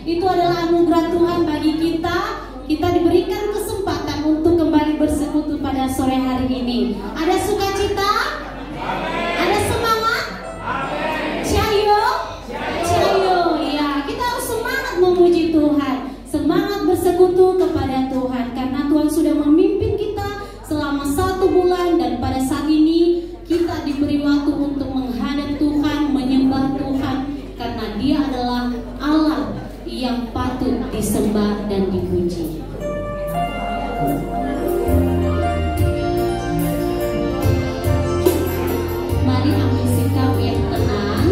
Itu adalah anugerah Tuhan bagi kita. Kita diberikan kesempatan untuk kembali bersekutu pada sore hari ini. Ada sukacita? Ada semangat? Cayo? Cayo. Ya, kita harus semangat memuji Tuhan, semangat bersekutu kepada Tuhan, karena Tuhan sudah memimpin kita selama 1 bulan, dan pada saat ini kita diberi waktu untuk menghadap Tuhan, menyembah Tuhan, karena Dia adalah Allah yang patut disembah dan dipuji. Mari ambil sikap yang tenang.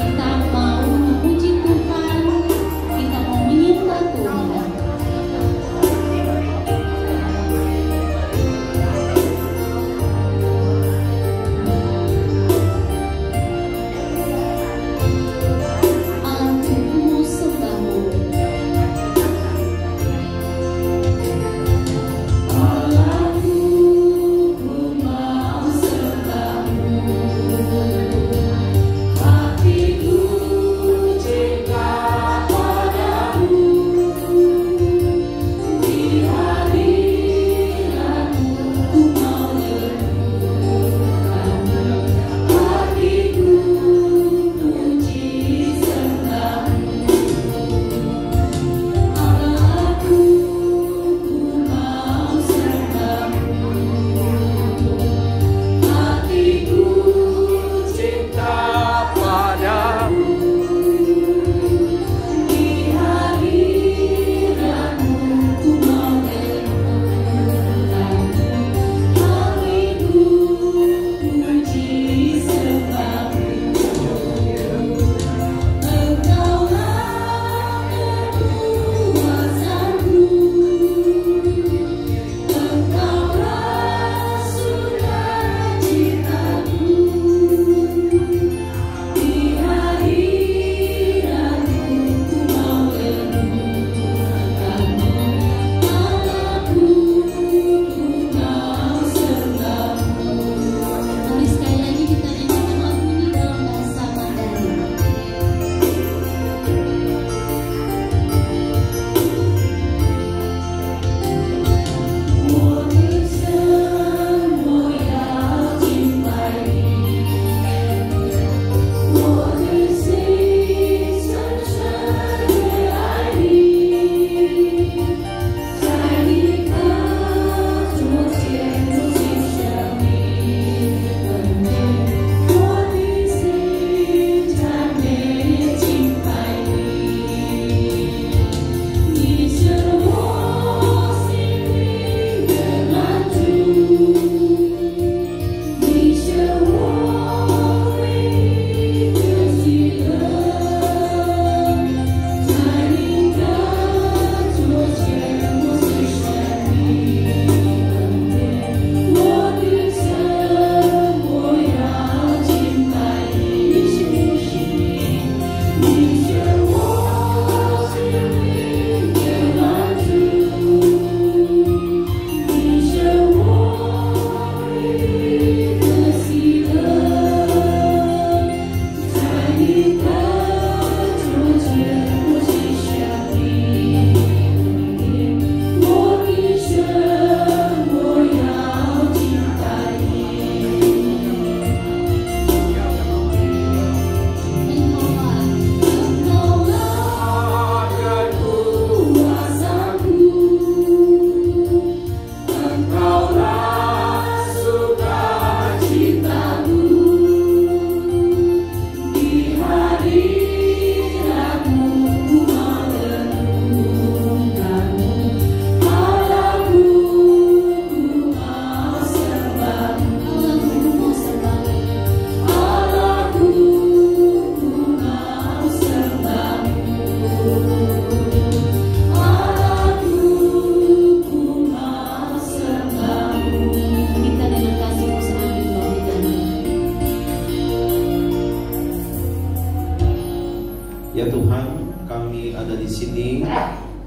Kita mau memuji Tuhan, kita mau menyembah Tuhan.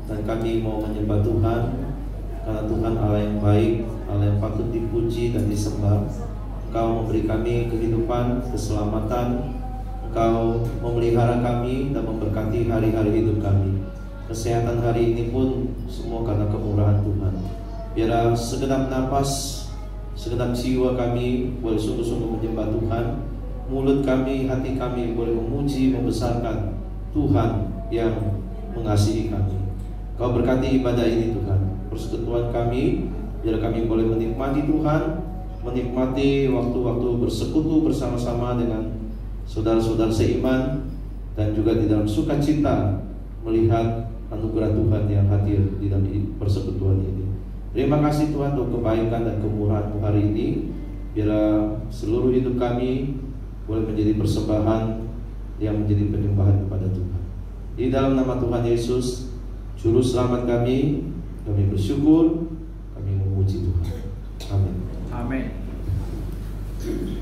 dan kami mau menyembah Tuhan karena Tuhan Allah yang baik, Allah yang patut dipuji dan disembah. Engkau memberi kami kehidupan, keselamatan, Engkau memelihara kami dan memberkati hari-hari hidup kami. Kesehatan hari ini pun semua karena kemurahan Tuhan. Biarlah segenap napas, segenap jiwa kami boleh sungguh-sungguh menyembah Tuhan. Mulut kami, hati kami boleh memuji, membesarkan Tuhan yang mengasihi kami. Kau berkati ibadah ini Tuhan. Persekutuan kami, biar kami boleh menikmati Tuhan, menikmati waktu-waktu bersekutu bersama-sama dengan saudara-saudara seiman, dan juga di dalam sukacita melihat anugerah Tuhan yang hadir di dalam persekutuan ini. Terima kasih Tuhan untuk kebaikan dan kemurahan-Mu hari ini. Biarlah seluruh hidup kami boleh menjadi persembahan yang menjadi penyembahan kepada Tuhan. Di dalam nama Tuhan Yesus, Juru Selamat kami bersyukur, kami memuji Tuhan. Amin. Amin.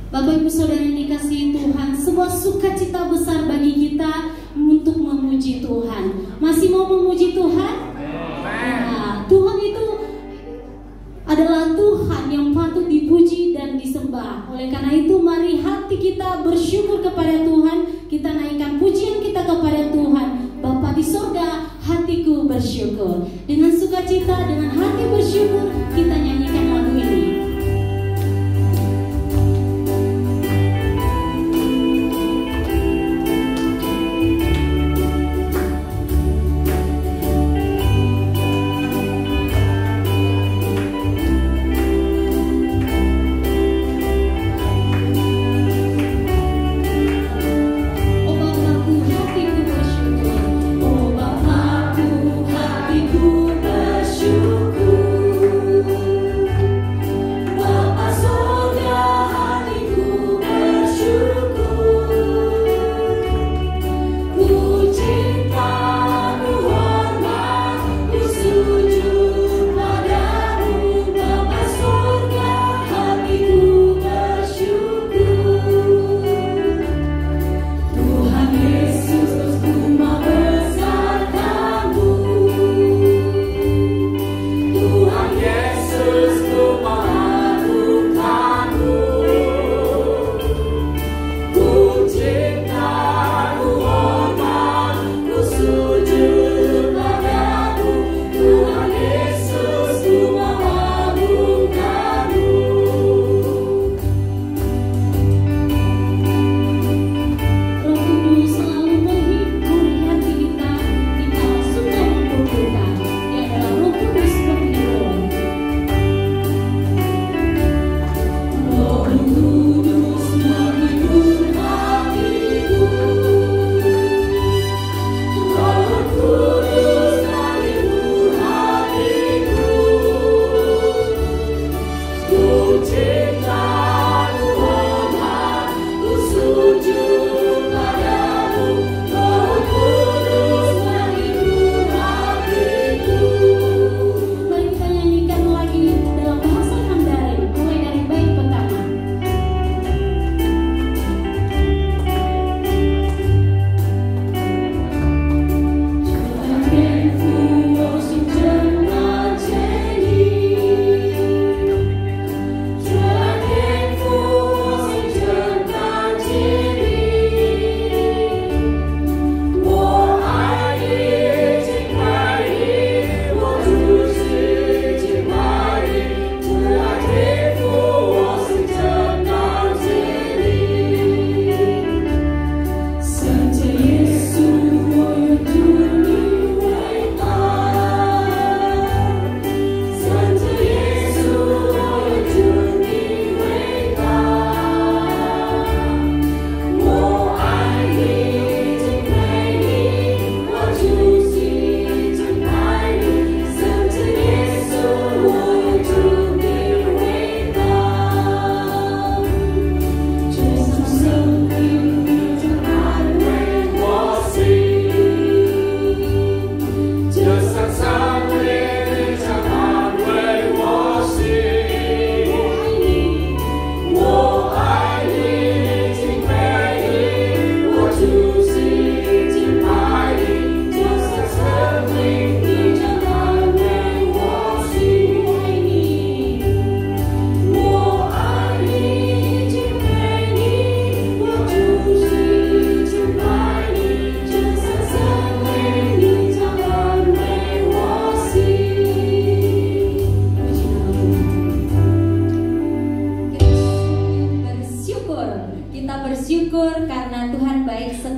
Bapak Ibu Saudara yang dikasihi Tuhan, sebuah sukacita besar bagi kita untuk memuji Tuhan. Masih mau memuji Tuhan? Nah, Tuhan itu adalah Tuhan yang patut dipuji dan disembah. Oleh karena itu mari hati kita bersyukur kepada Tuhan. Kita naikkan pujian kita kepada Tuhan. Bapa di sorga, hatiku bersyukur. Dengan sukacita, dengan hati bersyukur, kita nyanyikan lagu ini.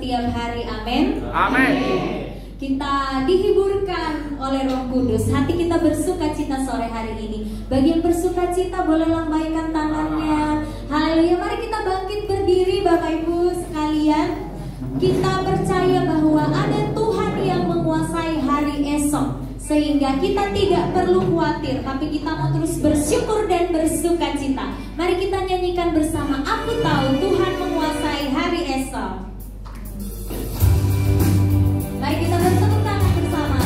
setiap hari. Amin. Amin. Kita dihiburkan oleh Roh Kudus. Hati kita bersuka cita sore hari ini. Bagi yang bersuka cita boleh lambaikan tangannya. Haleluya. Mari kita bangkit berdiri Bapak Ibu sekalian. Kita percaya bahwa ada Tuhan yang menguasai hari esok, sehingga kita tidak perlu khawatir, tapi kita mau terus bersyukur dan bersuka cita. Mari kita nyanyikan bersama, aku tahu Tuhan menguasai hari esok. Mari kita bertepuk tangan bersama.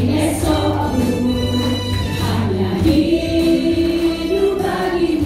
Esokku hanya hidup bagi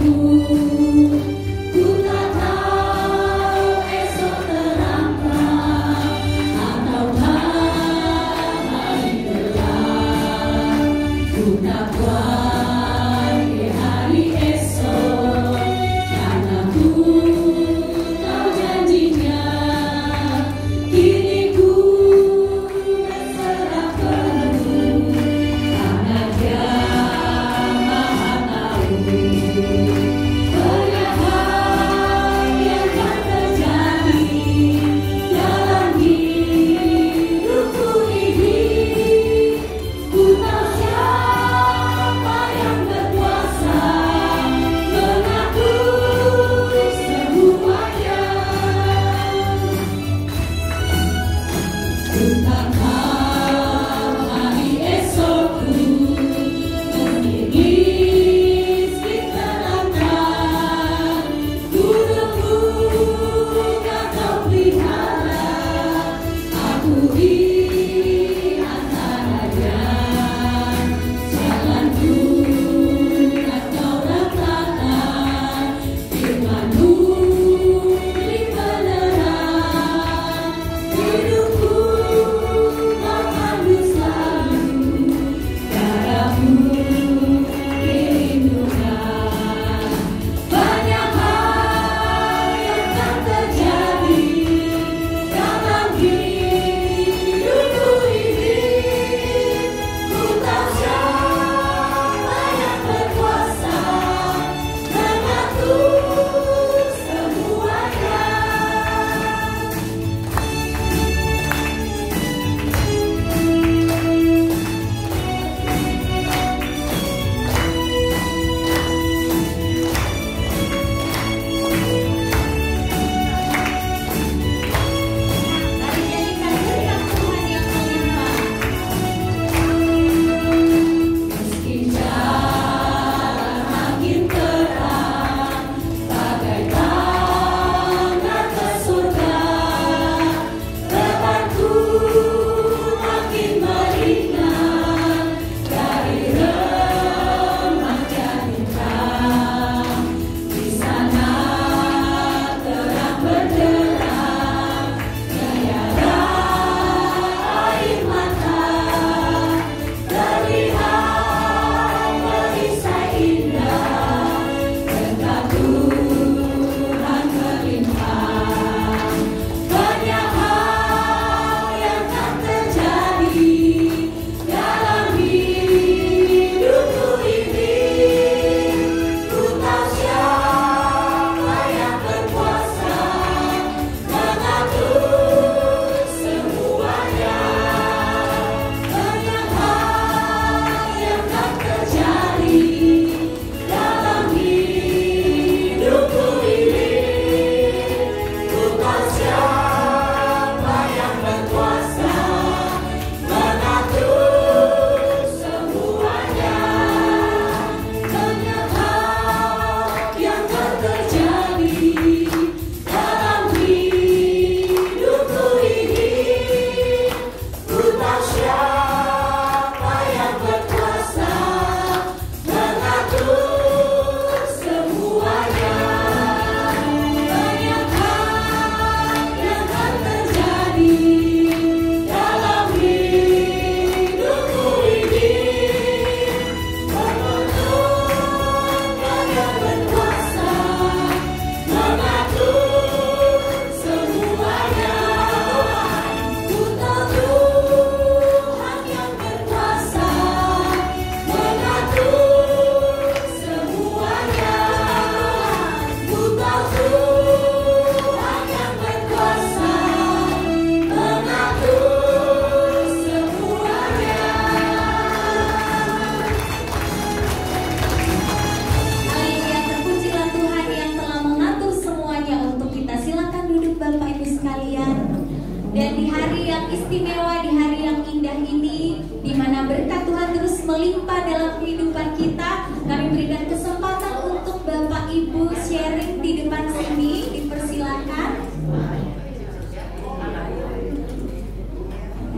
melimpah dalam kehidupan kita. Kami berikan kesempatan untuk Bapak Ibu sharing di depan sini, dipersilakan.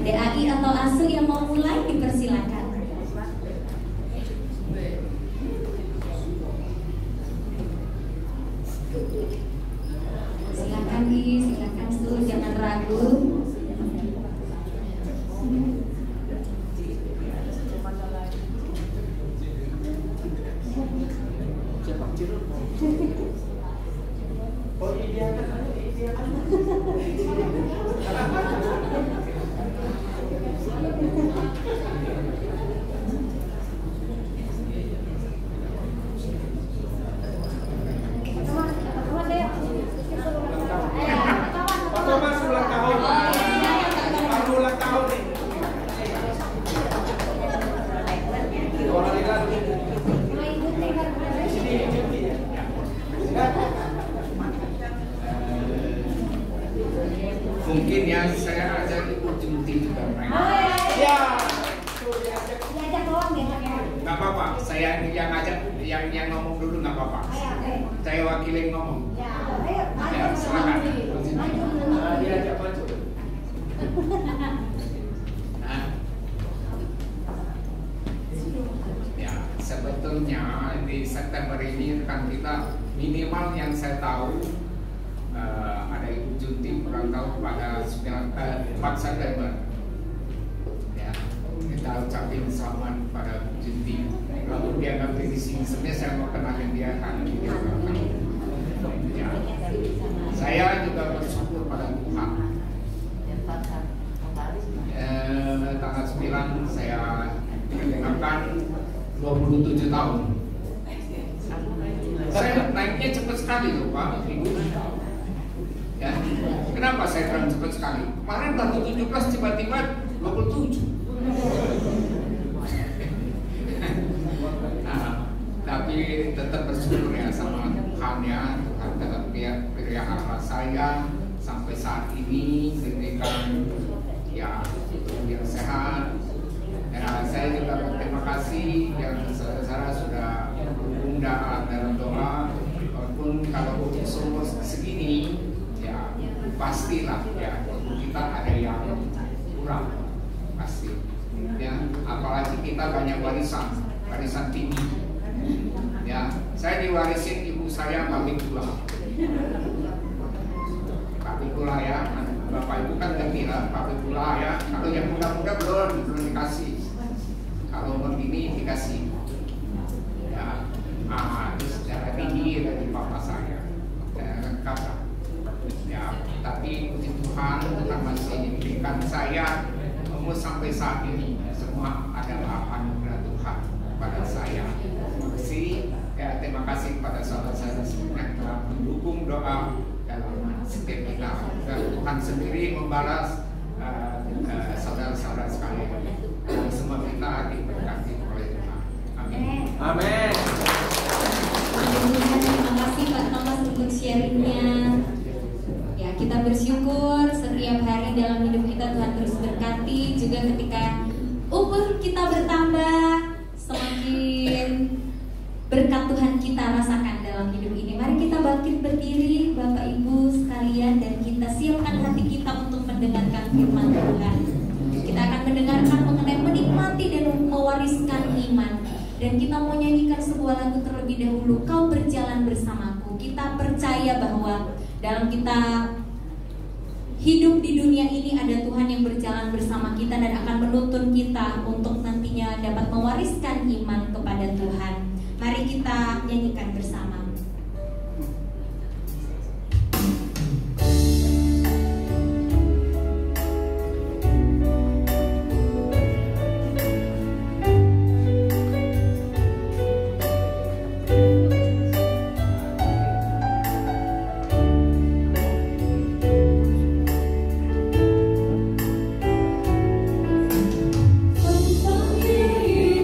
DAI atau ASU yang mau mulai, dipersilakan. Silakan silakan Su, jangan ragu. Mungkin yang saya ajak Ibu Junti juga main. Nggak apa-apa, saya yang ajak, yang ngomong dulu nggak apa-apa. Saya wakilin ngomong. Ya, silakan. Diajak maju. Nah, ya sebetulnya di September ini kan kita minimal yang saya tahu ada Ibu Junti kurang tahu pada 4 September. Ya, kita ucapin selamat pada Bu Junti. Kalau dia nggak di sini, sebenarnya saya mau kenalin dia kan. Ya. Saya juga bersyukur pada Tuhan. Tanggal 9 saya mengenalkan 27 tahun. Saya naiknya cepat sekali loh Pak, Ibu. Ya. Kenapa saya bilang cepat sekali? Kemarin baru 17, tiba-tiba 27. Nah, tapi tetap bersyukur ya sama Tuhan ya. Tuhan tetap pelihara saya sampai saat ini, berikan ya tubuh yang sehat. Ya, saya juga berterima kasih yang saudara-saudara sudah bergabung dalam doa. Walaupun kalau umur segini ya pastilah ya kita ada yang kurang pasti ya, apalagi kita banyak warisan tinggi ya. Saya diwarisin ibu saya Pabikula ya, bapak ibu kan ngerti lah Pabikula ya. Kalau yang muda-muda belum dikasih, kalau begini dikasih ya. Terus darah tinggi dari papa saya lengkap lah ya. Tapi puji Tuhan, Tuhan masih memberikan saya umur sampai saat ini. Semua adalah anugerah Tuhan pada saya. Terima kasih ya, terima kasih kepada saudara-saudara semua yang telah mendukung doa dalam setiap kita. Dan Tuhan sendiri membalas saudara-saudara sekalian. Semua kita diberkati oleh Tuhan. Amin. Amin. Terima kasih Pak Thomas untuk sharingnya. Ya, kita bersyukur setiap hari dalam hidup kita Tuhan terus berkati. Juga ketika umur kita bertambah, semakin berkat Tuhan kita rasakan dalam hidup ini. Mari kita bangkit berdiri Bapak Ibu sekalian, dan kita siapkan hati kita untuk mendengarkan firman Tuhan. Kita akan mendengarkan mengenai menikmati dan mewariskan iman. Dan kita mau nyanyikan sebuah lagu terlebih dahulu, Kau Berjalan Bersamaku. Kita percaya bahwa dalam kita hidup di dunia ini ada Tuhan yang berjalan bersama kita dan akan menuntun kita untuk nantinya dapat mewariskan iman kepada Tuhan. Mari kita nyanyikan bersama.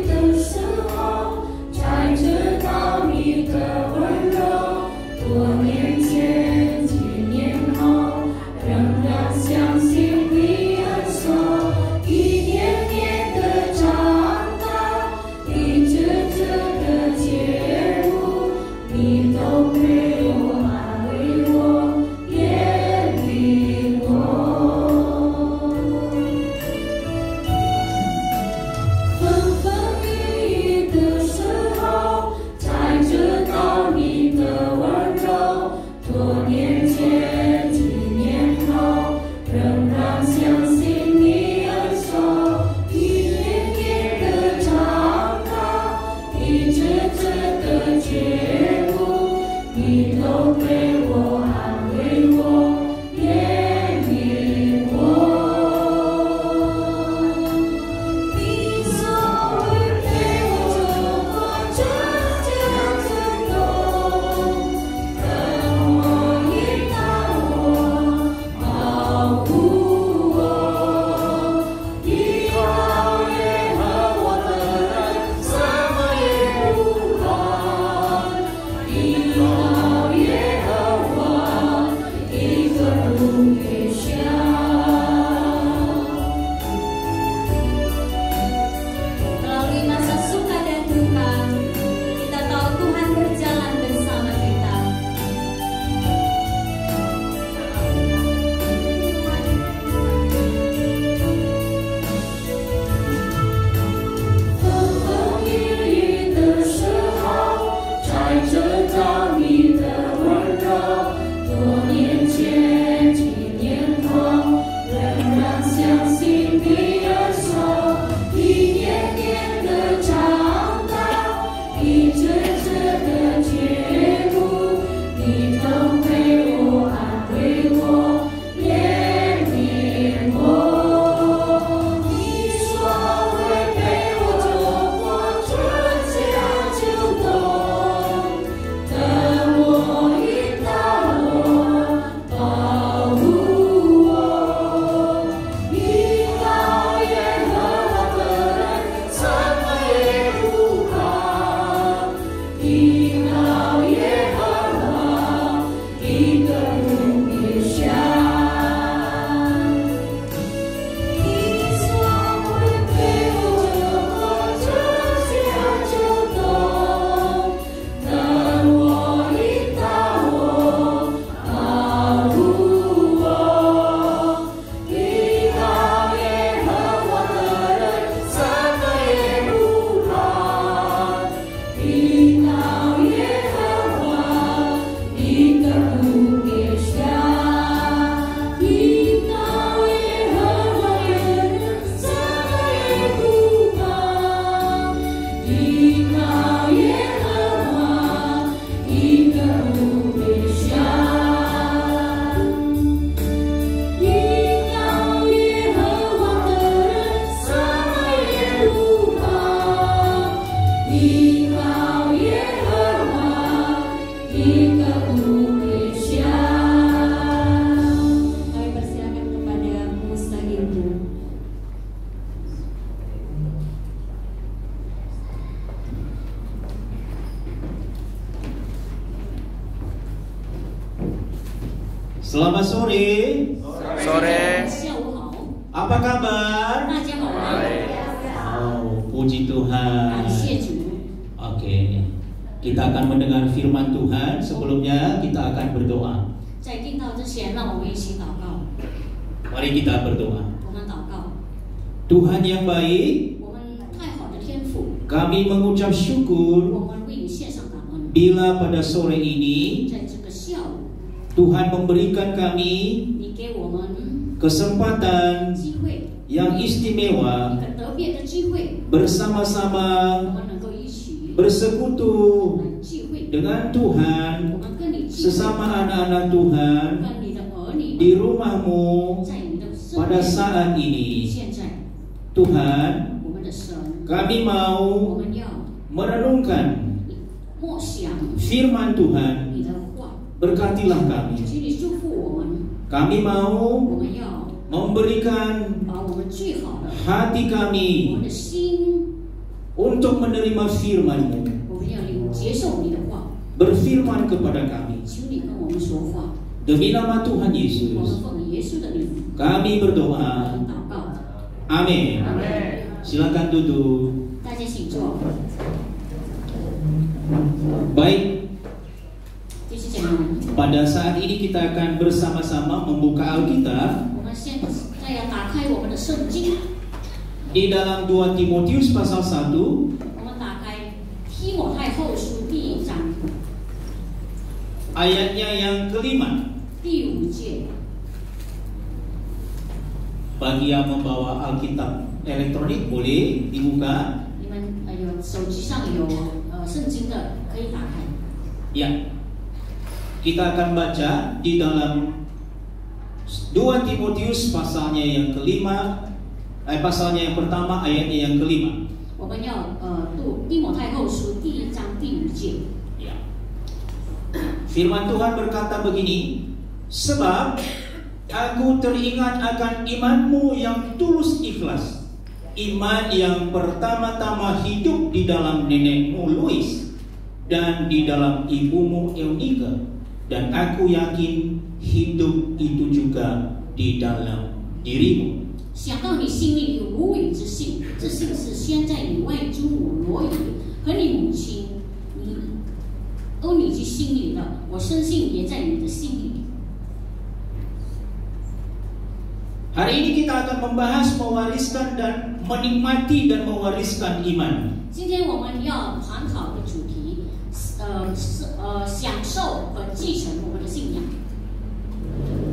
Terserah，在这高密的。Selamat sore. Sore. Apa kabar? Oh, puji Tuhan. Oke. Kita akan mendengar firman Tuhan. Sebelumnya kita akan berdoa. Mari kita berdoa. Tuhan yang baik, kami mengucap syukur bila pada sore ini Tuhan memberikan kami kesempatan yang istimewa bersama-sama bersekutu dengan Tuhan, sesama anak-anak Tuhan di rumahmu pada saat ini. Tuhan, kami mau merenungkan firman Tuhan. Berkatilah kami. Kami mau memberikan hati kami untuk menerima firman-Mu. Berfirman kepada kami. Demi nama Tuhan Yesus, kami berdoa. Amin. Silakan duduk. Baik. Pada saat ini kita akan bersama-sama membuka Alkitab di dalam 2 Timotius pasal 1. Ayatnya yang kelima. Bagi yang membawa Alkitab elektronik boleh dibuka. Ya. Kita akan baca di dalam 2 Timotius pasalnya yang kelima, pasalnya yang pertama ayatnya yang kelima. 我们要读提摩太后书第1章第5节。 Ya. Firman Tuhan berkata begini, sebab aku teringat akan imanmu yang tulus ikhlas, iman yang pertama-tama hidup di dalam nenekmu Lois dan di dalam ibumu Eunike, dan aku yakin hidup itu juga di dalam dirimu. 想到你心里有无伪之信，这信是先在你外祖母罗以和你母亲欧尼基心里的，我深信也在你的心里。 Hari ini kita akan membahas mewariskan dan menikmati dan mewariskan iman. 今天我们要探讨的主题，享受和继承我们的信仰。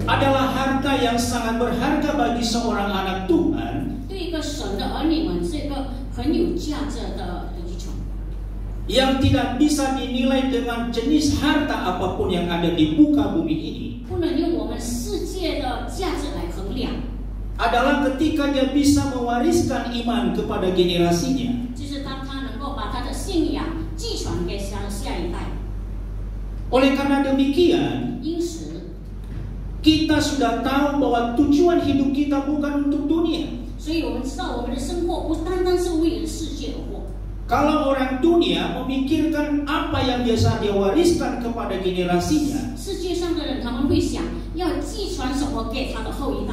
Adalah harta yang sangat berharga bagi seorang anak Tuhan 对一个神的儿女们，是一个很有价值的遗产， yang tidak bisa dinilai dengan jenis harta apapun yang ada di muka bumi ini. 不能用我们世界的价值来衡量。 Adalah ketika dia bisa mewariskan iman kepada generasinya. 就是当他能够把他的信仰继传给下一代。 Oleh karena demikian, 因此， kita sudah tahu bahwa tujuan hidup kita bukan untuk dunia. 所以我们知道我们的生活不单单是为了世界而活。 Kalau orang dunia memikirkan apa yang biasa dia wariskan kepada generasinya, 世界上的人他们会想要继传什么给他的后一代，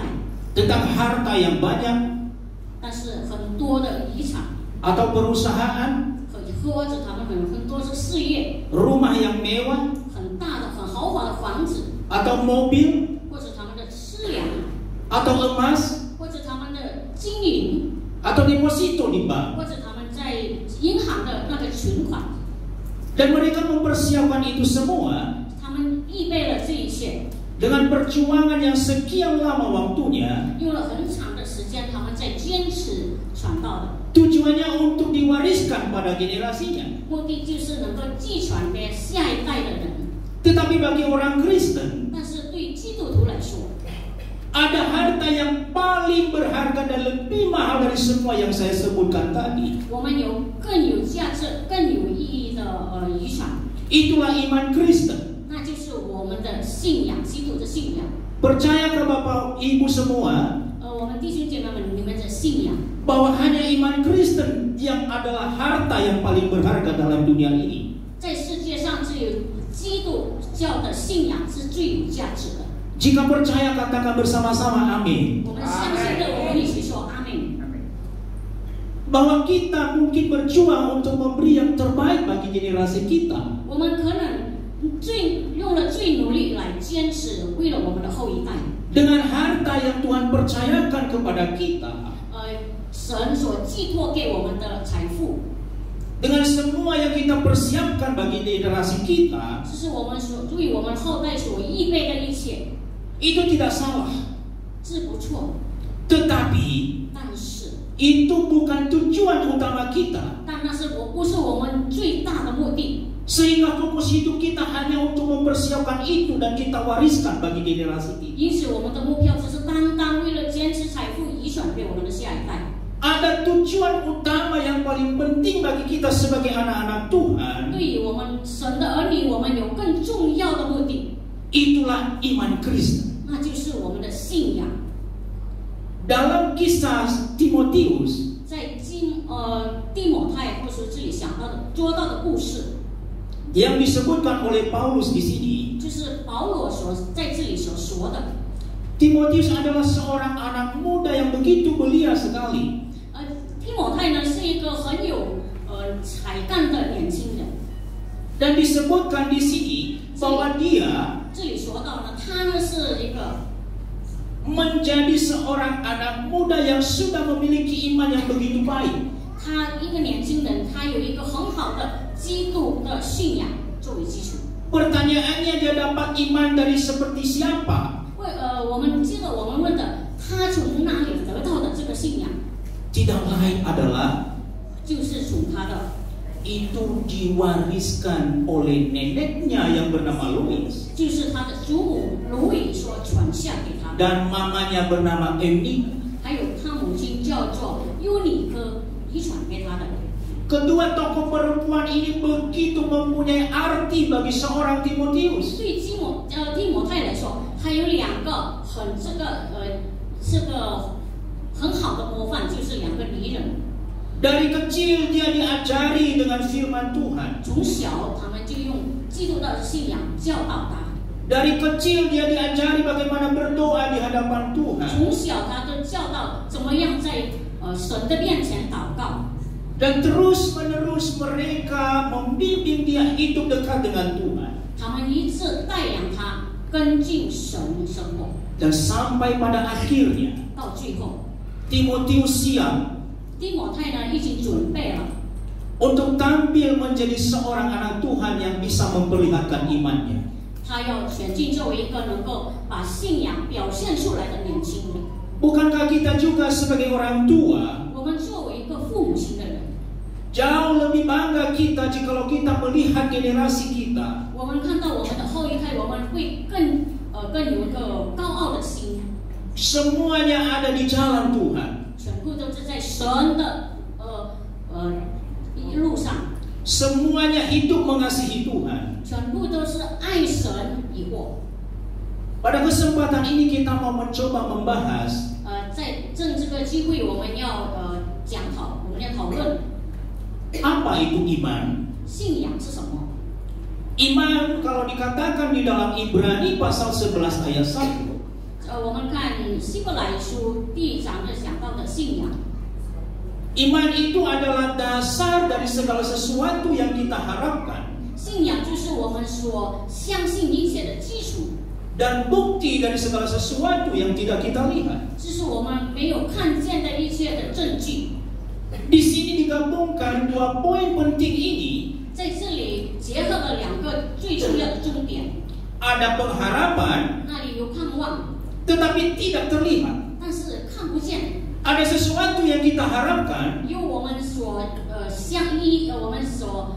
tentang harta yang banyak 但是很多的遗产， atau perusahaan, 或者他们很多的事业， rumah yang mewah 很大的很豪华的房子， atau mobil 或者他们的吃粮， atau emas 或者他们的经营， atau deposito di bank. 或者他们在银行的那个存款， Dan mereka mempersiapkan itu semua 他们预备了这一切， dengan perjuangan yang sekian lama waktunya, 用了很长的时间，他们在坚持传道的。 tujuannya untuk diwariskan pada generasinya. 目的就是能够继传给下一代的人。 Tetapi bagi orang Kristen, 但是对基督徒来说， ada harta yang paling berharga dan lebih mahal dari semua yang saya sebutkan tadi. 我们有更有价值、更有意义的遗产， Itulah iman Kristen. 那就是我们的信仰，基督的信仰。 Percaya ke Bapak Ibu semua 我们弟兄姐妹们，你们的信仰， bahwa hanya iman Kristen yang adalah harta yang paling berharga dalam dunia ini. 在世界上只有基督教的信仰是最有价值的。 Jika percaya katakan bersama-sama amin. 我们相信的，我们一起说阿门。 Bahwa kita mungkin berjuang untuk memberi yang terbaik bagi generasi kita. 我们可能用了最努力来坚持，为了我们的后一代。 Dengan harta yang Tuhan percayakan kepada kita, 神所寄托给我们的财富， dengan semua yang kita persiapkan bagi generasi kita, 这是我们所为我们后代所预备的一切， itu tidak salah. 是不错。 Tetapi 但是， itu bukan tujuan utama kita. 但那是不是我们最大的目的？ Sehingga fokus hidup kita hanya untuk mempersiapkan itu dan kita wariskan bagi generasi kita. 因此，我们的目标只是单单为了坚持财富遗传给我们的下一代。 Ada tujuan utama yang paling penting bagi kita sebagai anak-anak Tuhan. 对于我们神的儿女，我们有更重要的目的， Itulah iman Kristen. 那就是我们的信仰。 Dalam kisah Timotius, 在地抹太后书这里想到的说到的故事， yang disebutkan oleh Paulus di sini, 就是保罗在这里所说的。 Timotius adalah seorang anak muda yang begitu belia sekali. 地抹太呢是一个很有才干的年轻人， Dan disebutkan di sini bahwa dia 这里说到呢，他呢是一个 menjadi seorang anak muda yang sudah memiliki iman yang begitu baik. 他一个年轻人，他有一个很好的基督的信仰作为基础。 Pertanyaannya, dia dapat iman dari seperti siapa? 我们记得我们问的，他从哪里得到的这个信仰？ Tidak lain adalah 就是从他的 itu diwariskan oleh neneknya yang bernama Louis 就是他的祖母卢以所传下给他的， dan mamanya bernama Emmy. 还有他母亲叫做尤尼科遗传给他的。 Kedua tokoh perempuan ini begitu mempunyai arti bagi seorang Timotius. 对提摩太来说，他有两个这个很好的模范，就是两个敌人。 Dari kecil dia diajari dengan firman Tuhan. 从小他们就用基督的信仰教导他， Dari kecil dia diajari bagaimana berdoa di hadapan Tuhan. 从小他就教导怎么样在神的面前祷告。 Dan terus menerus mereka membimbing dia hidup dekat dengan Tuhan. 他们一直带养他跟进神生活， Dan sampai pada akhirnya 到最后， Timotius siap 提摩太呢已经准备了， untuk tampil menjadi seorang anak Tuhan yang bisa memperlihatkan imannya. 他要选进作为一个能够把信仰表现出来的年轻人。 Bukankah kita juga sebagai orang tua 我们作为一个父母亲的人， jauh lebih bangga kita jikalau kita melihat generasi kita 我们看到我们的后一代，我们会更有一个高傲的心， semuanya ada di jalan Tuhan. 全部都是在神的路上， Semuanya hidup mengasihi Tuhan. 全部都是爱神以后。 Pada kesempatan ini kita mau mencoba membahas 在这个机会，我们要我们要讨论 apa itu iman. 信仰是什么。 Iman kalau dikatakan di dalam Ibrani pasal 11 ayat 1. 我们看希伯来书第1章讲到的信仰。 Iman itu adalah dasar dari segala sesuatu yang kita harapkan 信仰就是我们所相信一切的基础， dan bukti dari segala sesuatu yang tidak kita lihat. 这是我们没有看见的一切的证据。 Di sini digabungkan dua poin penting ini. 在这里结合了两个最重要的重点， Ada pengharapan 那里有盼望， tetapi tidak terlihat. 但是看不见。 Ada sesuatu yang kita harapkan 有我们所我们所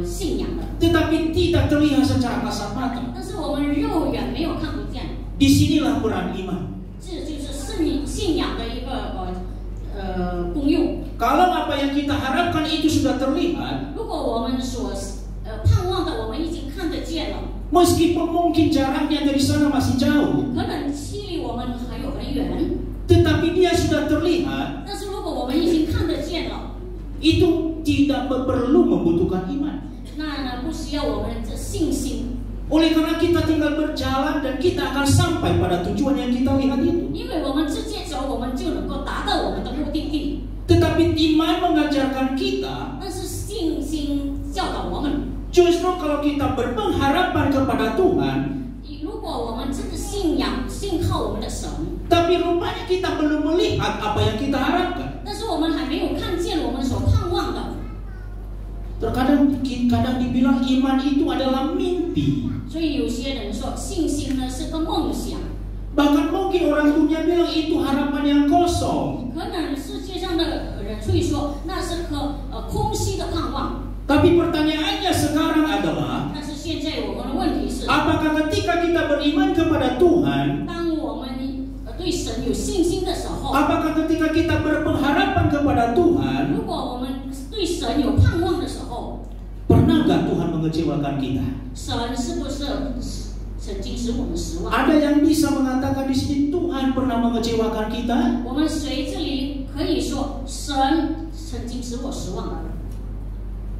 信仰的， tetapi tidak terlihat secara kasat mata. 但是我们肉眼没有看不见。 Disinilah peran iman. 这就是信仰的一个功用。 Kalau apa yang kita harapkan itu sudah terlihat, 如果我们所盼望的，我们已经看得见了， meskipun mungkin jaraknya dari sana masih jauh, 可能距离我们还有很远， tetapi dia sudah terlihat, 但是如果我们已经看得见了， itu tidak perlu membutuhkan iman. 那呢不需要我们的信心， Oleh karena kita tinggal berjalan dan kita akan sampai pada tujuan yang kita lihat itu. 因为我们直接走，我们就能够达到我们的目的地。 Tetapi iman mengajarkan kita 但是信心教导我们， justru kalau kita berpengharapan kepada Tuhan, 如果我们真的信靠我们的神， tapi rupanya kita belum melihat apa yang kita harapkan. 但是我们还没有看见我们所盼望的。 Terkadang dibilang iman itu adalah mimpi. 所以有些人说信心呢是个梦想， Bahkan mungkin orang dunia bilang itu harapan yang kosong. 可能世界上的人会说那是个空虚的盼望。 Tapi pertanyaannya sekarang adalah, 但是现在我们的问题是， apakah ketika kita beriman kepada Tuhan, 当我们对神有信心的时候， apakah ketika kita berpengharapan kepada Tuhan, 如果我们对神有盼望的时候， pernahkah Tuhan mengecewakan kita? 神是不是曾经使我们失望？ Ada yang bisa mengatakan di sini Tuhan pernah mengecewakan kita? 我们谁这里可以说神曾经使我失望了？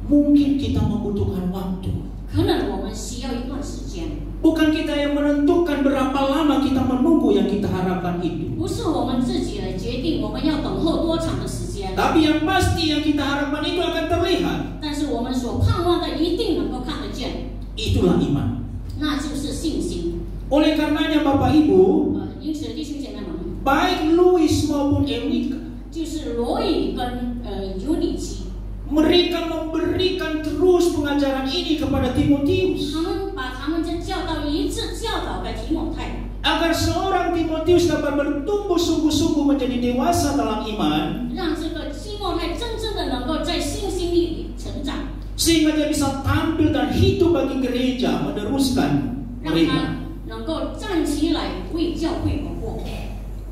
Mungkin kita membutuhkan waktu. 可能我们需要一段时间， Bukan kita yang menentukan berapa lama kita menunggu yang kita harapkan itu. 不是我们自己来决定我们要等候多长的时间， Tapi yang pasti yang kita harapkan itu akan terlihat. 但是我们所盼望的一定能够看得见， Itulah iman. 那就是信心。 Oleh karenanya Bapak Ibu, 因此弟兄姐妹们， baik Louis maupun Eureka, 就是罗宇跟尤里基， mereka memberikan terus pengajaran ini kepada Timotius. 他们把他们的教导一致教导给提摩太， Agar seorang Timotius dapat bertumbuh sungguh-sungguh menjadi dewasa dalam iman, 让这个提摩太真正的能够在信心里成长。sehingga dia bisa tampil dan hidup bagi gereja, meneruskan 让 mereka. 他能够站起来为教会而活。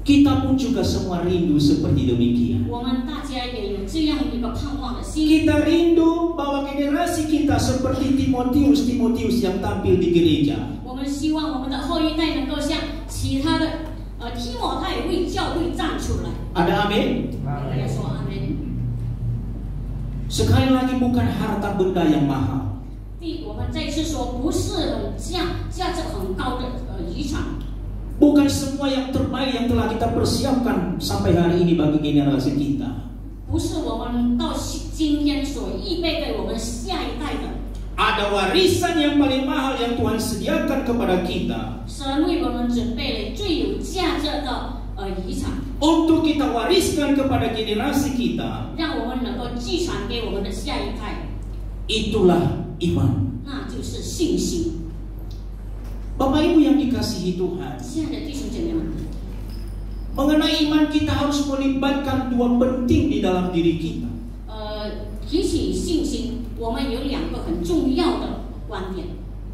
Kita pun juga semua rindu seperti demikian. 我们大家也有这样一个盼望的心。 Kita rindu bahwa generasi kita seperti Timotius yang tampil di gereja. 我们希望我们的后一代能够像其他的提摩太为教会站出来。 Ada amin? 大家说阿门。 Sekali lagi bukan harta benda yang mahal. 我们再次说，不是很价值很高的遗产。 Bukan semua yang terbaik yang telah kita persiapkan sampai hari ini bagi generasi kita. 不是我们到今天所预备给我们下一代的。 Ada warisan yang paling mahal yang Tuhan sediakan kepada kita. 神为我们准备了最有价值的遗产， Untuk kita wariskan kepada generasi kita. 让我们能够继传给我们的下一代。 Itulah iman. 那就是信心。 Bapak Ibu yang dikasihi Tuhan, 亲爱的弟兄姐妹们， mengenai iman kita harus melibatkan dua penting di dalam diri kita. 提起信心，我们有两个很重要的观点，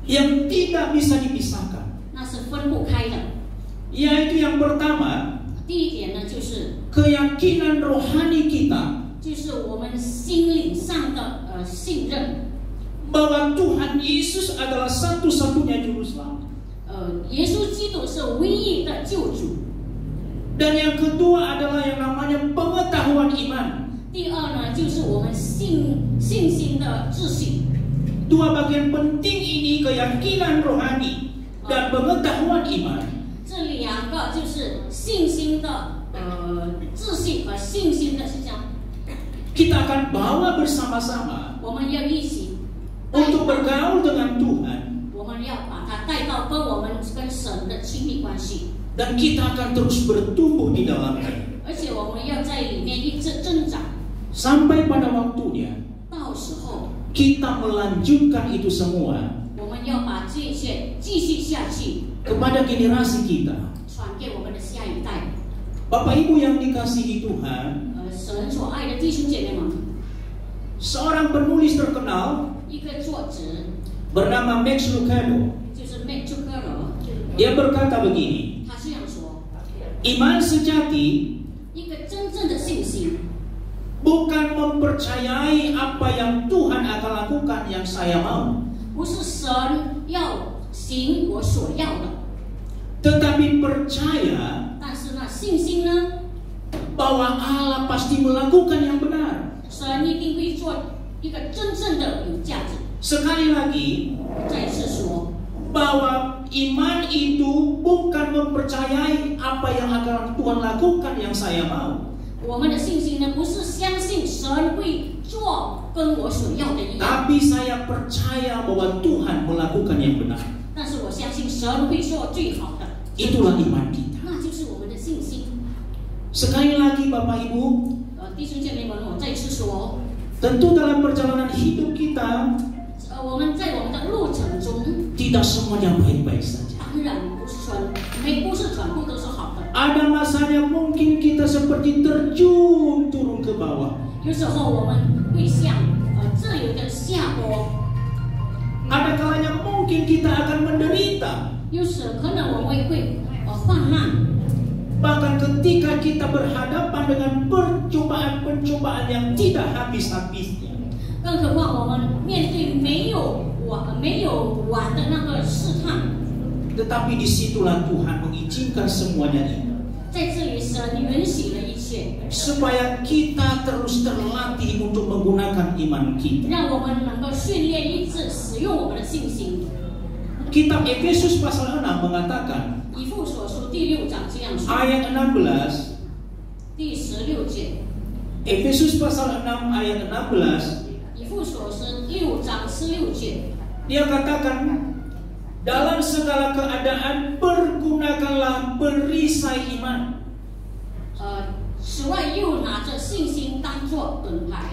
Yang tidak bisa dipisahkan. 那是分不开的。 Yaitu yang pertama, 第一点呢，就是 keyakinan rohani kita 就是我们心灵上的信任， bahwa Tuhan Yesus adalah satu-satunya juru selamat. 耶稣基督是唯一的救主。 Dan yang kedua adalah yang namanya pengetahuan iman. 第二呢，就是我们信心的自信。 Dua bagian penting ini, keyakinan rohani dan pengetahuan iman. 这两个就是信心的自信和信心的是这样， Kita akan bawa bersama-sama 我们要一起 untuk bergaul dengan Tuhan. 我们要把它带到跟我们跟神的亲密关系， Dan kita akan terus bertumbuh di dalamnya. 而且我们要在里面一直增长。 Sampai pada waktunya 到时候， kita melanjutkan itu semua 我们要把这些继续下去， kepada generasi kita. 传给我们的下一代。 Bapak Ibu yang dikasihi Tuhan, 神所爱的弟兄姐妹们， seorang penulis terkenal 一个作者 bernama Max Lucado. 就是 Mac Zuckerberg， Dia berkata begini, 他这样说： iman sejati 一个真正的信心。 bukan mempercayai apa yang Tuhan akan lakukan yang saya mau, 不是神要行我所要的， tetapi percaya 但是那信心呢， bahwa Allah pasti melakukan yang benar. 神一定会做一个真正的有价值。 Sekali lagi, 再次说， bahwa iman itu bukan mempercayai apa yang akan Tuhan lakukan yang saya mau, 我们的信心呢，不是相信神会做跟我所要的一样， tapi saya percaya bahwa Tuhan melakukan yang benar. 但是我相信神会做最好的。 Itulah iman kita. 那就是我们的信心。 Sekali lagi Bapak Ibu, 弟兄姐妹们，我再次说， tentu dalam perjalanan hidup kita 我们在我们的路程中， tidak semuanya baik-baik saja. 当然不是全部都是好的。 Ada masanya mungkin kita seperti terjun turun ke bawah. 有时候我们会像自由的下坡， Ada kalanya mungkin kita akan menderita. 有时可能我们会患难。 Bahkan ketika kita berhadapan dengan percobaan-percobaan yang tidak habis-habisnya. 更何况我们面对没有完的那个试探， Tetapi disitulah Tuhan mengizinkan semuanya ini. 在这里神允许了一切， Supaya kita terus terlatih untuk menggunakan iman kita. 让我们能够训练一直使用我们的信心。 Kitab Efesus pasal 6 mengatakan, 以弗所书第6章这样说， ayat 16, 第16节， Efesus pasal 6 ayat 16, 以弗所书6章16节， dia katakan, dalam segala keadaan pergunakanlah perisai iman. 此外又拿着信心当作盾牌。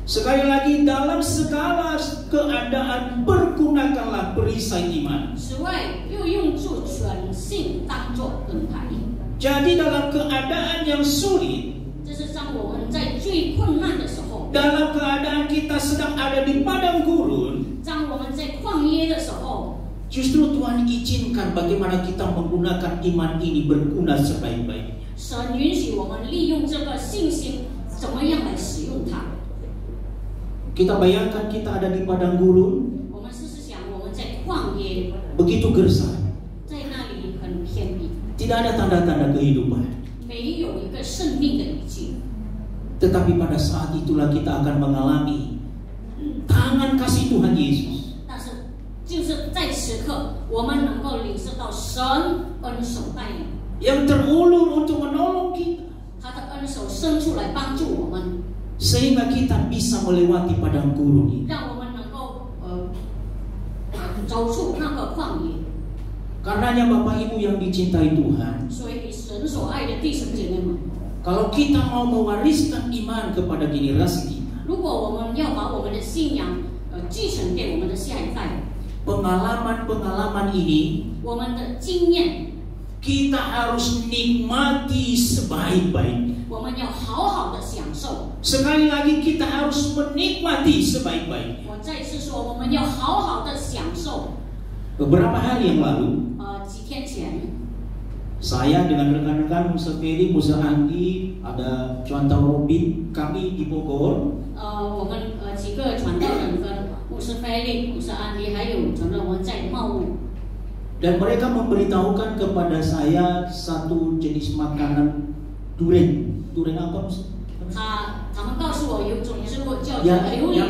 Sekali lagi, dalam segala keadaan pergunakanlah perisai iman. 此外又用助全信当作盾牌。 Jadi dalam keadaan yang sulit, 这是当我们在最困难的时候， dalam keadaan kita sedang ada di padang gurun, 当我们在旷野的时候， justru Tuhan izinkan bagaimana kita menggunakan iman ini berguna sebaik-baiknya. 神允许我们利用这个信心，怎么样来使用它？ Kita bayangkan kita ada di padang gurun, 我们试试想，我们在旷野， begitu gersang, 在那里很偏僻， tidak ada tanda-tanda kehidupan. 没有一个生命的遗迹。 Tetapi pada saat itulah kita akan mengalami tangan kasih Tuhan Yesus. 但是就是在此刻，我们能够领受到神恩手带领， Yang terulur untuk menolong kita. 他的恩手伸出来帮助我们， Sehingga kita bisa melewati padang gurun ini. 让我们能够走出那个旷野。 Karenanya Bapak Ibu yang dicintai Tuhan, 所以神所爱的弟兄姐妹们， kalau kita mau mewariskan iman kepada generasi kita, 如果我们要把我们的信仰继承给我们的下一代， pengalaman-pengalaman ini 我们的经验， kita harus nikmati sebaik-baiknya. 我们要好好的享受。 Sekali lagi kita harus menikmati sebaik-baiknya. 我再次说，我们要好好的享受。 Beberapa hari yang lalu, 几天前， saya dengan rekan-rekan Musa Ferry, Musa Andi, ada Cuantau Robin, kami di Bogor. 我们几个传道人跟牧师菲利、牧师安迪还有传道人在茂木， Dan mereka memberitahukan kepada saya satu jenis makanan durian. Durian apa? 他们告诉我有种植物叫做 Ya, 榴莲，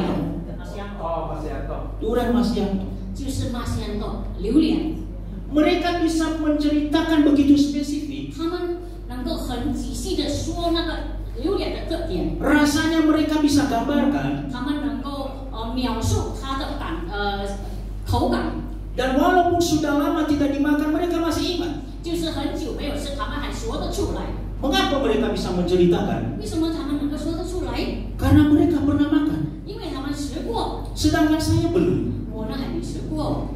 Durian Mas Yanto. 就是马仙豆榴莲。 Mereka bisa menceritakan begitu spesifik. 他们能够很仔细的说那个榴莲的特点， Rasanya mereka bisa gambarkan. 他们能够描述它的口感， Dan walaupun sudah lama tidak dimakan, mereka masih ingat. 就是很久没有吃，他们还说得出来。 Mengapa mereka bisa menceritakan? 为什么他们能够说得出来？ Karena mereka pernah makan. 因为他们吃过， Sedangkan saya belum. 我呢还没吃过。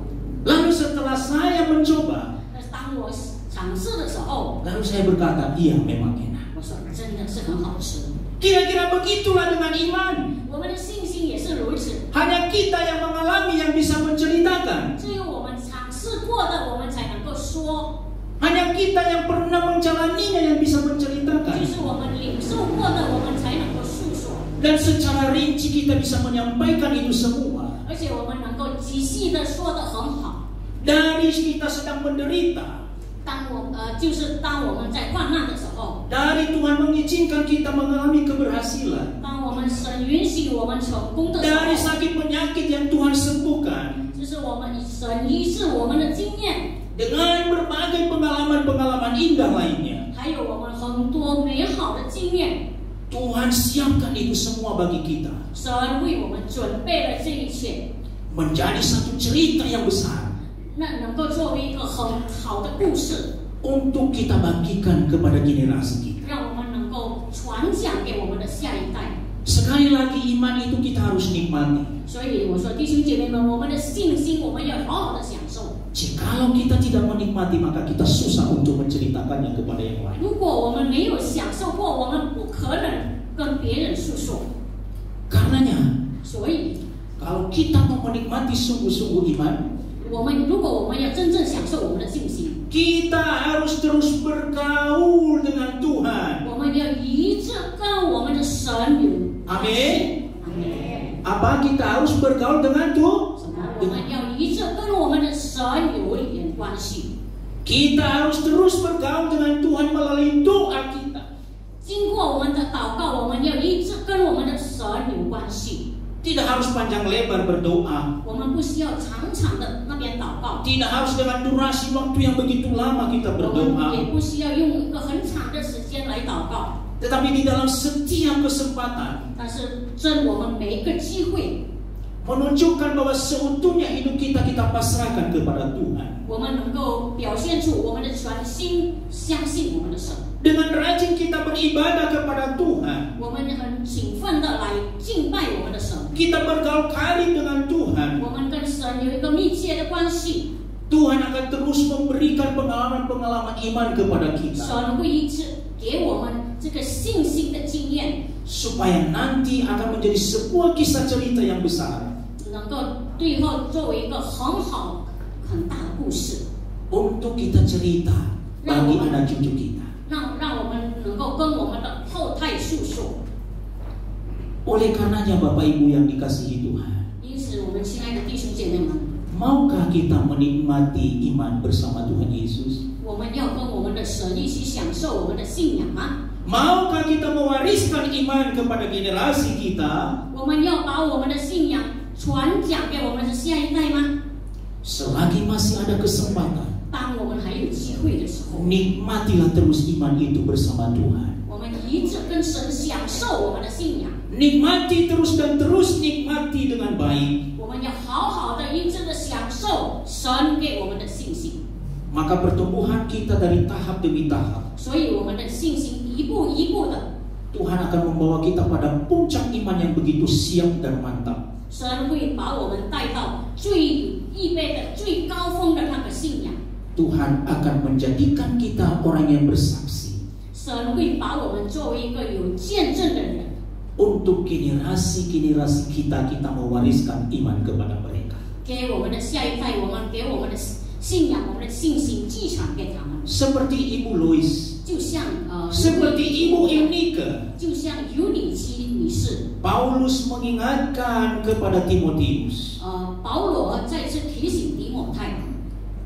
Lalu setelah saya mencoba, 但是当我尝试的时候， lalu saya berkata, iya memang enak. 我说真的是很好吃。 Kira-kira begitulah dengan iman. 我们的信心也是如此， Hanya kita yang mengalami yang bisa menceritakan. 只有我们尝试过的，我们才能够说； Hanya kita yang pernah menjalaninya yang bisa menceritakan. 就是我们领受过的，我们才能够诉说。 Dan secara rinci kita bisa menyampaikan itu semua. 而且我们能够仔细的说得很好。 Dari kita sedang menderita. 就是当我们在患难的时候， Dari Tuhan mengizinkan kita mengalami keberhasilan. 当我们神允许我们成功的时 Dari 候， sakit penyakit yang Tuhan sembuhkan. 就是我们神医治我们的经验， Dengan berbagai pengalaman-pengalaman indah lainnya. 还有我们很多美好的经验， Tuhan siapkan itu semua bagi kita. 神为我们准备了这一切， Menjadi satu cerita yang besar. 那能够作为一个很好的故事， Untuk kita bagikan kepada generasi kita. 让我们能够传讲给我们的下一代。 Sekali lagi iman itu kita harus nikmati. 所以我说，弟兄姐妹们，我们的信心我们要好好的享受。 Jikalau kita tidak menikmati, maka kita susah untuk menceritakannya kepada yang lain. 如果我们没有享受过，我们不可能跟别人诉说。 Karenanya, 所以， kalau kita mau menikmati sungguh-sungguh iman, 如果我们要真正享受我们的信心， kita harus terus bergaul dengan Tuhan. 我们要一直跟我们的神有 Amin. 阿门。 Apa kita harus bergaul dengan Tuhan? 我们要一直跟我们的神有一点关系。 Kita harus terus bergaul dengan Tuhan melalui doa kita. 经过我们的祷告，我们要一直跟我们的神有关系。 Tidak harus panjang lebar berdoa. 我们不需要长长的那边祷告， Tidak harus dengan durasi waktu yang begitu lama kita 我们 berdoa. 也不需要用一个很长的时间来祷告。 Tetapi di dalam setiap kesempatan 但是，在我们每一个机会， menunjukkan bahwa seutuhnya hidup kita pasrahkan kepada Tuhan. 我们能够表现出我们的全心相信我们的神。 Dengan rajin kita beribadah kepada Tuhan. 我们很勤奋的来敬拜我们的神， Kita bergaul karib dengan Tuhan. 我们跟神有一个密切的关系。 Tuhan akan terus memberikan pengalaman-pengalaman iman kepada kita. 神会一直给我们这个信心的经验。supaya nanti akan menjadi sebuah kisah cerita yang besar 能够最后作为一个很好很大的故事， untuk kita cerita bagi anak cucu kita. 让我们能够跟我们的后代诉说。 Oleh karenanya Bapak Ibu yang dikasihi Tuhan, 因此，我们亲爱的弟兄姐妹们， maukah kita menikmati iman bersama Tuhan Yesus? 我们要跟我们的神一起享受我们的信仰吗？ Maukah kita mewariskan iman kepada generasi kita? 我们要把我们的信仰传讲给我们的下一代吗？ Selagi masih ada kesempatan, 当我们还有机会的时候， nikmatilah terus iman itu bersama Tuhan. 我们一直跟神享受我们的信仰。 Nikmati terus dan terus nikmati dengan baik. 我们要好好的一直的享受神给我们的信心。 Maka pertumbuhan kita dari tahap demi tahap, 所以我们的信心一步一步的， Tuhan akan membawa kita pada puncak iman yang begitu siap dan mantap. 神会把我们带到最预备的最高峰的那个信仰。 Tuhan akan menjadikan kita orang yang bersaksi 神会把我们作为一个有见证的人， untuk generasi-generasi kita mewariskan iman kepada mereka. 给我们的下一代，我们给我们的信仰，我们的信心继传给他们。 Seperti Ibu Lois, 就像seperti Ibu Eunike, 就像尤里基女士， Paulus mengingatkan kepada Timotius. 保罗再次提醒提摩太，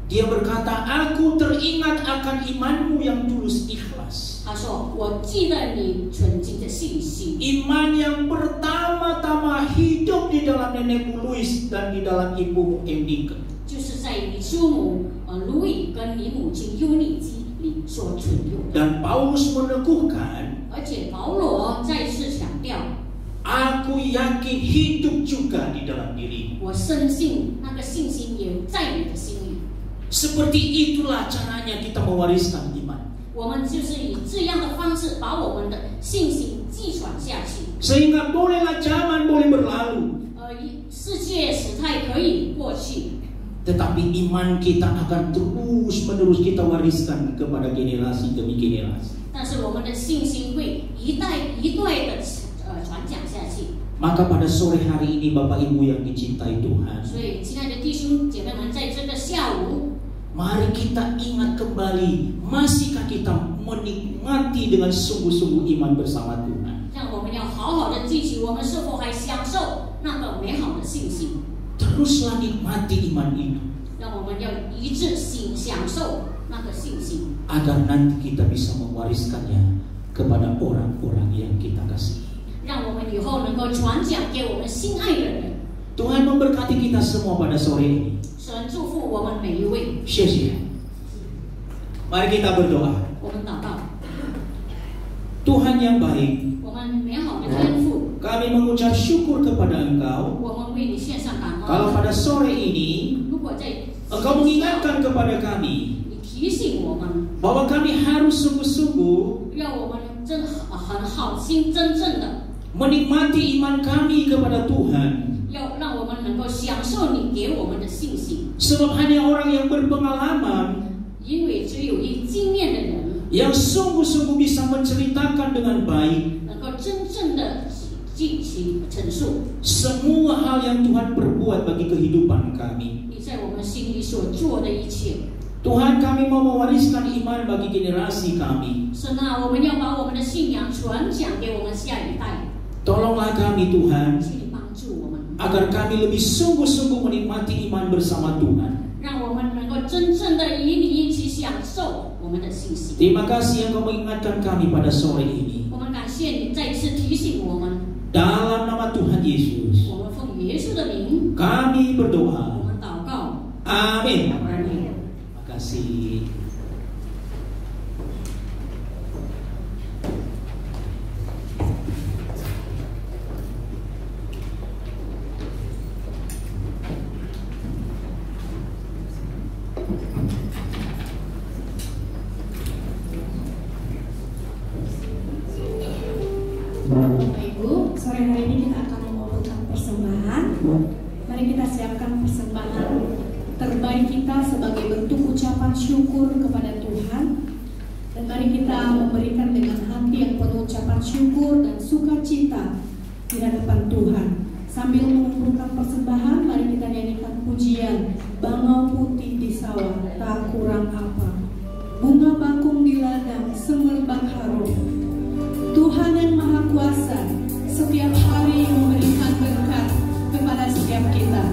Dia berkata, aku teringat akan imanmu yang tulus ikhlas. 他说：“我记得你纯净的信心， Iman yang pertama-tama hidup di dalam nenekmu Louis dan di dalam ibumu Eunike. 就是在你祖母卢以跟你母亲尤里基里所存有的。 Dan Paulus meneguhkan, 而且保罗再次强调， aku yakin hidup juga di dalam dirimu. 我深信那个信心也在你的心里。 Seperti itulah caranya kita mewariskan iman. 我们就是以这样的方式把我们的信心继传下去。 Sehingga bolehlah zaman boleh berlalu, 世界时态可以过去， tetapi iman kita akan terus-menerus kita wariskan kepada generasi demi generasi. 但是我们的信心会一代一代的传讲下去。 Maka pada sore hari ini Bapak Ibu yang dicintai Tuhan, 所以，亲爱的弟兄姐妹们，在这个下午， mari kita ingat kembali, masihkah kita menikmati dengan sungguh-sungguh iman bersama Tuhan? 让我们要好好的记起，我们是否还享受那个美好的信心？ Teruslah nikmati iman itu, 让我们要一致享受那个信心， agar nanti kita bisa mewariskannya kepada orang-orang yang kita kasihi. 让我们以后能够传讲给我们心爱的人。 Tuhan memberkati kita semua pada sore ini. 神祝福我们每一位。 Syekh. Mari kita berdoa. 我们祷告， Tuhan yang baik, 我们美好的天父， kami mengucap syukur kepada Engkau 我们为你献上感 kalau 恩。 pada sore ini 如果在 Engkau mengingatkan kepada kami 你提醒我们， bahwa kami harus sungguh-sungguh 让我们真很好心真正的 menikmati iman kami kepada Tuhan. 要让我们能够享受你给我们的信心， Sebab hanya orang yang berpengalaman 因为只有一经验的人 yang sungguh-sungguh bisa menceritakan dengan baik 能够真正的进行陈述 semua hal yang Tuhan perbuat bagi kehidupan kami. 你在我们心里所做的一切。 Tuhan, kami mau mewariskan iman bagi generasi kami. 神啊，我们要把我们的信仰传讲给我们下一代， Tolonglah kami Tuhan, 请你帮助我们， agar kami lebih sungguh-sungguh menikmati iman bersama Tuhan. 让我们能够真正的与你一起享受我们的信心。 Terima kasih yang kau mengingatkan kami pada sore ini. 我们感谢你再次提醒我们， Dalam nama Tuhan Yesus, 我们奉耶稣的名， kami 我 berdoa. 们祷告。 Amin. 阿门。 Terima kasih. Bapak Ibu, sore hari ini kita akan membawakan persembahan. Mari kita siapkan persembahan terbaik kita sebagai bentuk ucapan syukur kepada Tuhan. Dan mari kita memberikan dengan hati yang penuh ucapan syukur dan sukacita di hadapan Tuhan. Sambil mengumpulkan persembahan, mari kita nyanyikan pujian Bangau Putih di Sawah, tak kurang apa. Bunga bakung di ladang, semerbak harum. Tuhan yang Maha Kuasa setiap hari memberikan berkat kepada setiap kita.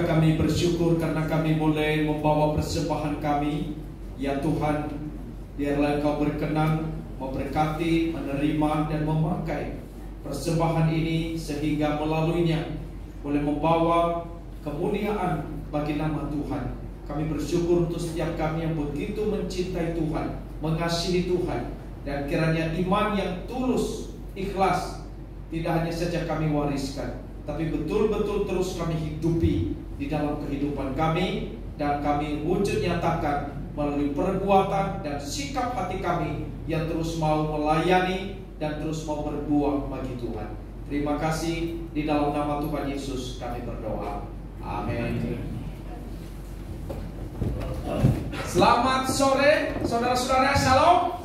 Kami bersyukur karena kami boleh membawa persembahan kami. Ya Tuhan, biarlah Engkau berkenan memberkati, menerima dan memakai persembahan ini sehingga melaluinya boleh membawa kemuliaan bagi nama Tuhan. Kami bersyukur untuk setiap kami yang begitu mencintai Tuhan, mengasihi Tuhan, dan kiranya iman yang tulus, ikhlas tidak hanya saja kami wariskan, tapi betul-betul terus kami hidupi di dalam kehidupan kami, dan kami wujud nyatakan melalui perbuatan dan sikap hati kami yang terus mau melayani dan terus mau berbuah bagi Tuhan. Terima kasih, di dalam nama Tuhan Yesus kami berdoa. Amin. Selamat sore saudara-saudara, shalom.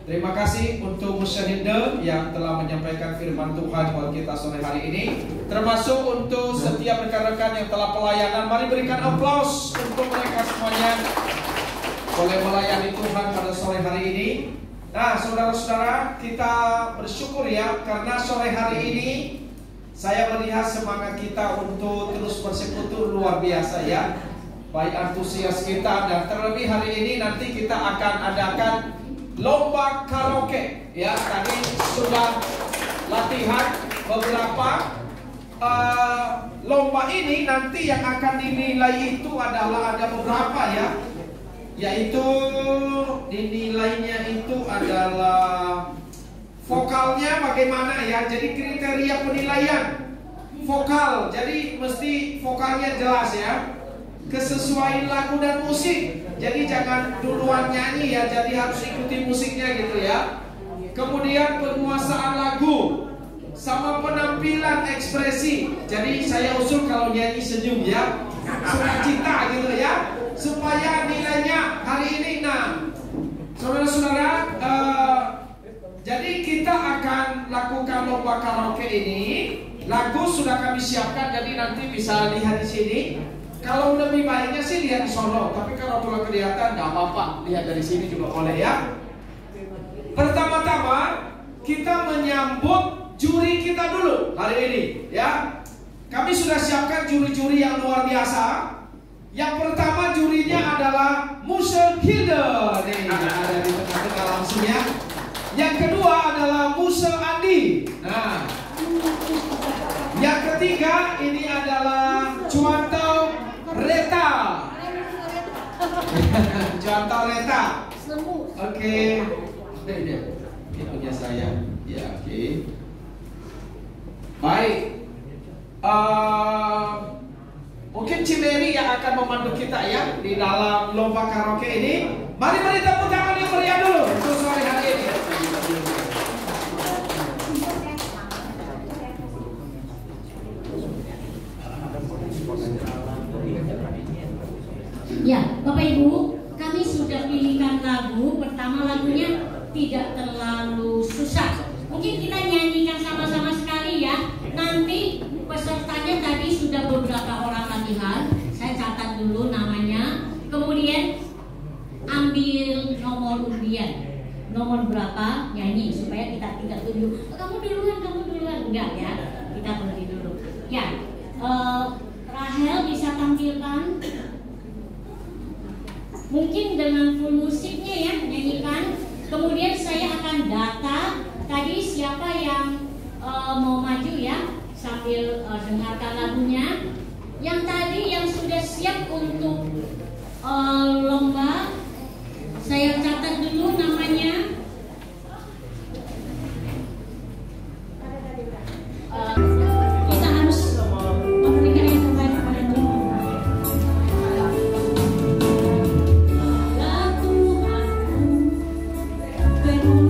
Terima kasih untuk Musyahide yang telah menyampaikan firman Tuhan buat kita sore hari ini, termasuk untuk setiap rekan-rekan yang telah pelayanan. Mari berikan aplaus untuk mereka semuanya boleh melayani Tuhan pada sore hari ini. Nah, saudara-saudara, kita bersyukur ya, karena sore hari ini saya melihat semangat kita untuk terus bersekutu luar biasa ya, baik antusias kita, dan terlebih hari ini nanti kita akan adakan lomba karaoke ya. Tadi sudah latihan beberapa. Lomba ini nanti yang akan dinilai itu adalah ada beberapa ya, yaitu dinilainya itu adalah vokalnya bagaimana ya. Jadi kriteria penilaian vokal, jadi mesti vokalnya jelas ya, kesesuaian lagu dan musik. Jadi jangan duluan nyanyi ya, jadi harus ikuti musiknya gitu ya. Kemudian penguasaan lagu sama penampilan ekspresi. Jadi saya usul kalau nyanyi senyum ya, sukacita gitu ya. supaya nilainya hari ini. Nah, saudara-saudara, jadi kita akan lakukan lomba karaoke ini. Lagu sudah kami siapkan, jadi nanti bisa lihat di sini. Kalau lebih baiknya sih lihat di sono, tapi kalau belum kelihatan nggak apa-apa, lihat dari sini juga boleh ya. Pertama-tama kita menyambut juri kita dulu hari ini, ya. Kami sudah siapkan juri-juri yang luar biasa. Yang pertama jurinya adalah Musha Hilde, nih ada di tengah-tengah langsung ya. Yang kedua adalah Musha Andi. Nah, yang ketiga ini adalah Cuantau Reta. Cuantau Reta. Oke. Ini punya saya. Ya, oke. Baik. Mungkin Cimeri yang akan memandu kita ya di dalam lomba karaoke ini. Mari tepuk tangan yang meriah dulu untuk sore hari ini. Ya, Bapak Ibu, kami sudah pilihkan lagu. Pertama lagunya tidak terlalu susah. Mungkin kita nyanyikan sama-sama sekali ya. Nanti pesertanya tadi sudah beberapa orang latihan. Saya catat dulu namanya. Kemudian ambil nomor undian. Nomor berapa nyanyi supaya kita tidak tunjuk. Kamu duluan. Enggak ya. Kita berhenti dulu. Ya. Rahel bisa tampilkan. Mungkin dengan full musiknya ya, nyanyikan. Kemudian saya akan data tadi siapa yang mau maju ya, sambil dengarkan lagunya. Yang tadi yang sudah siap untuk lomba, saya catat dulu namanya. Kita harus memberikan yang terbaik kepada Tuhan. Selalu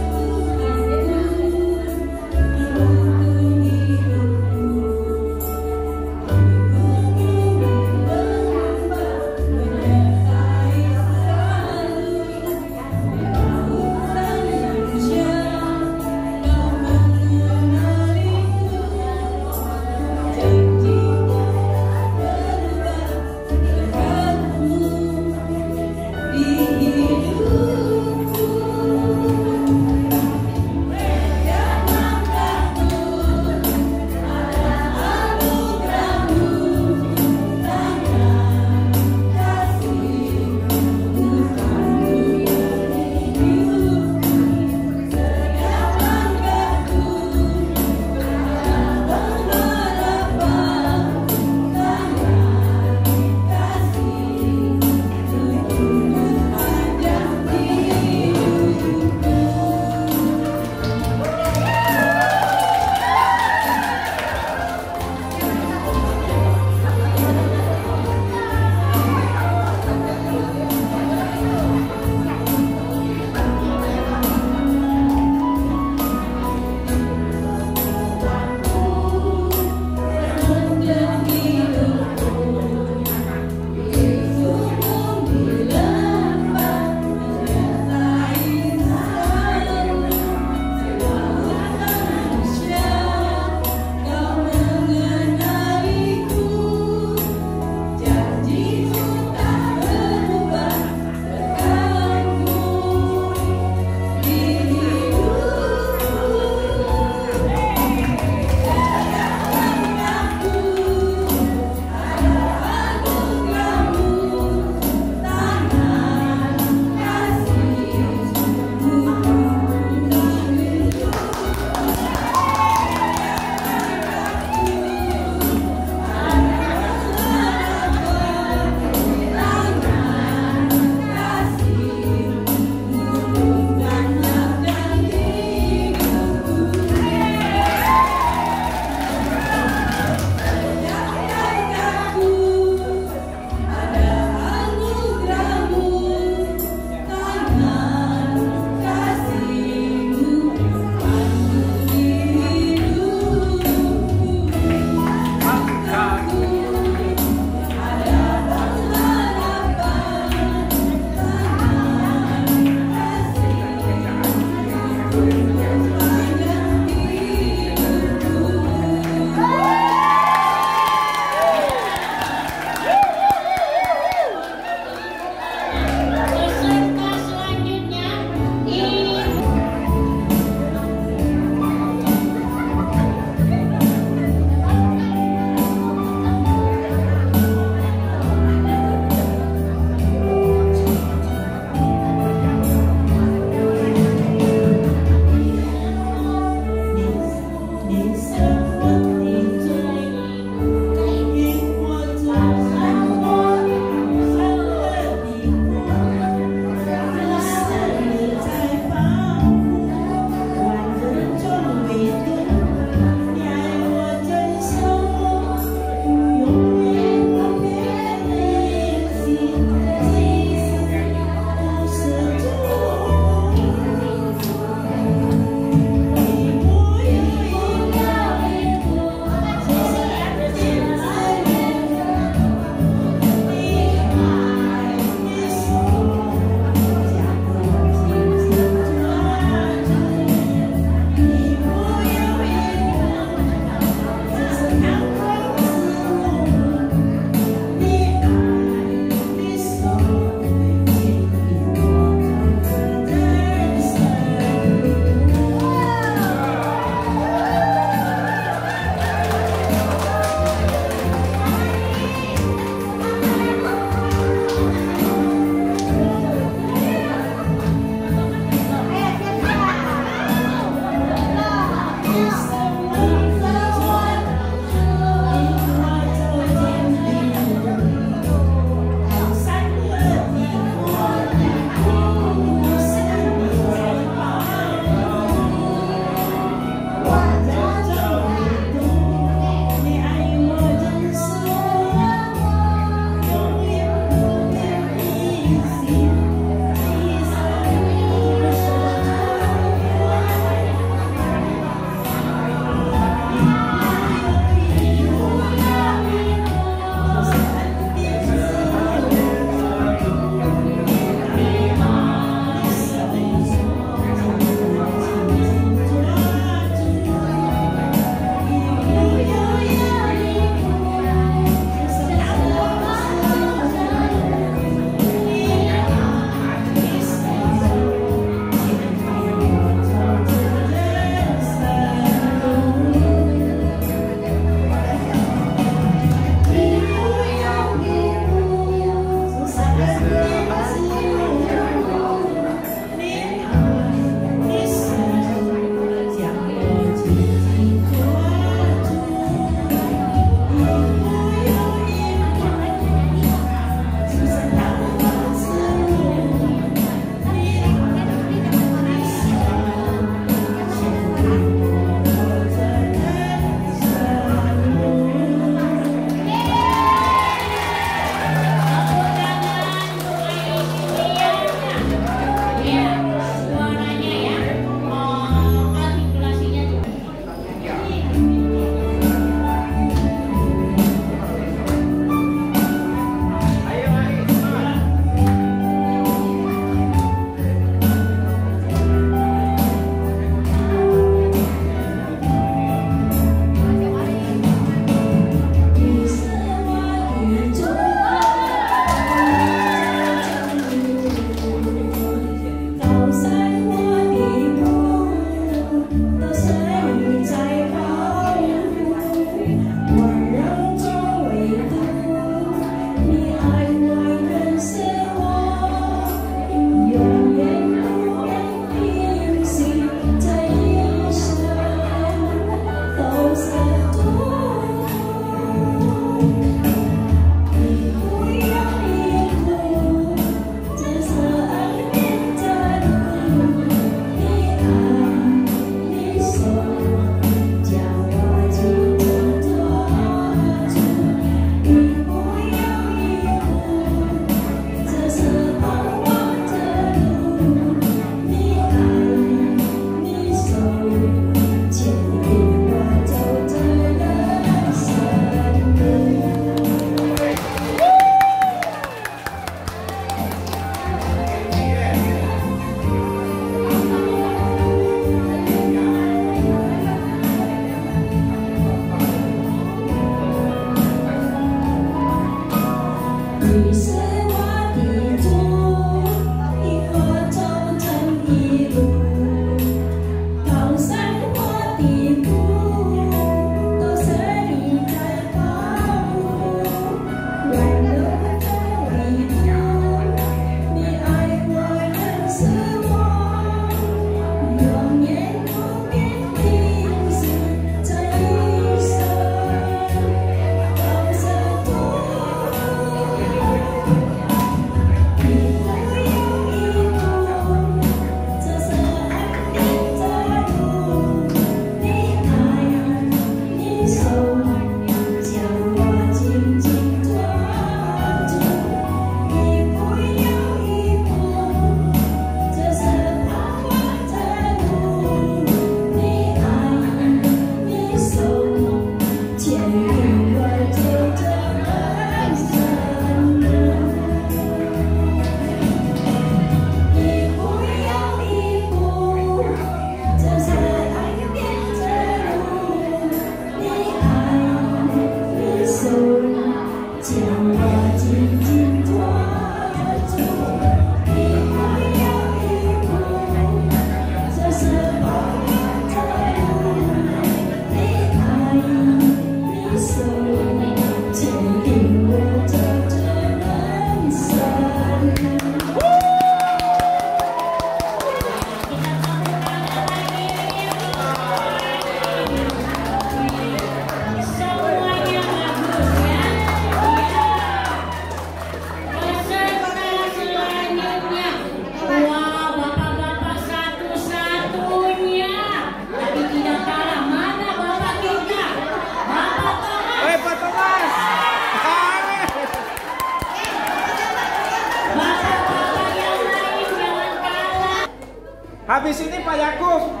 Pak Yakub?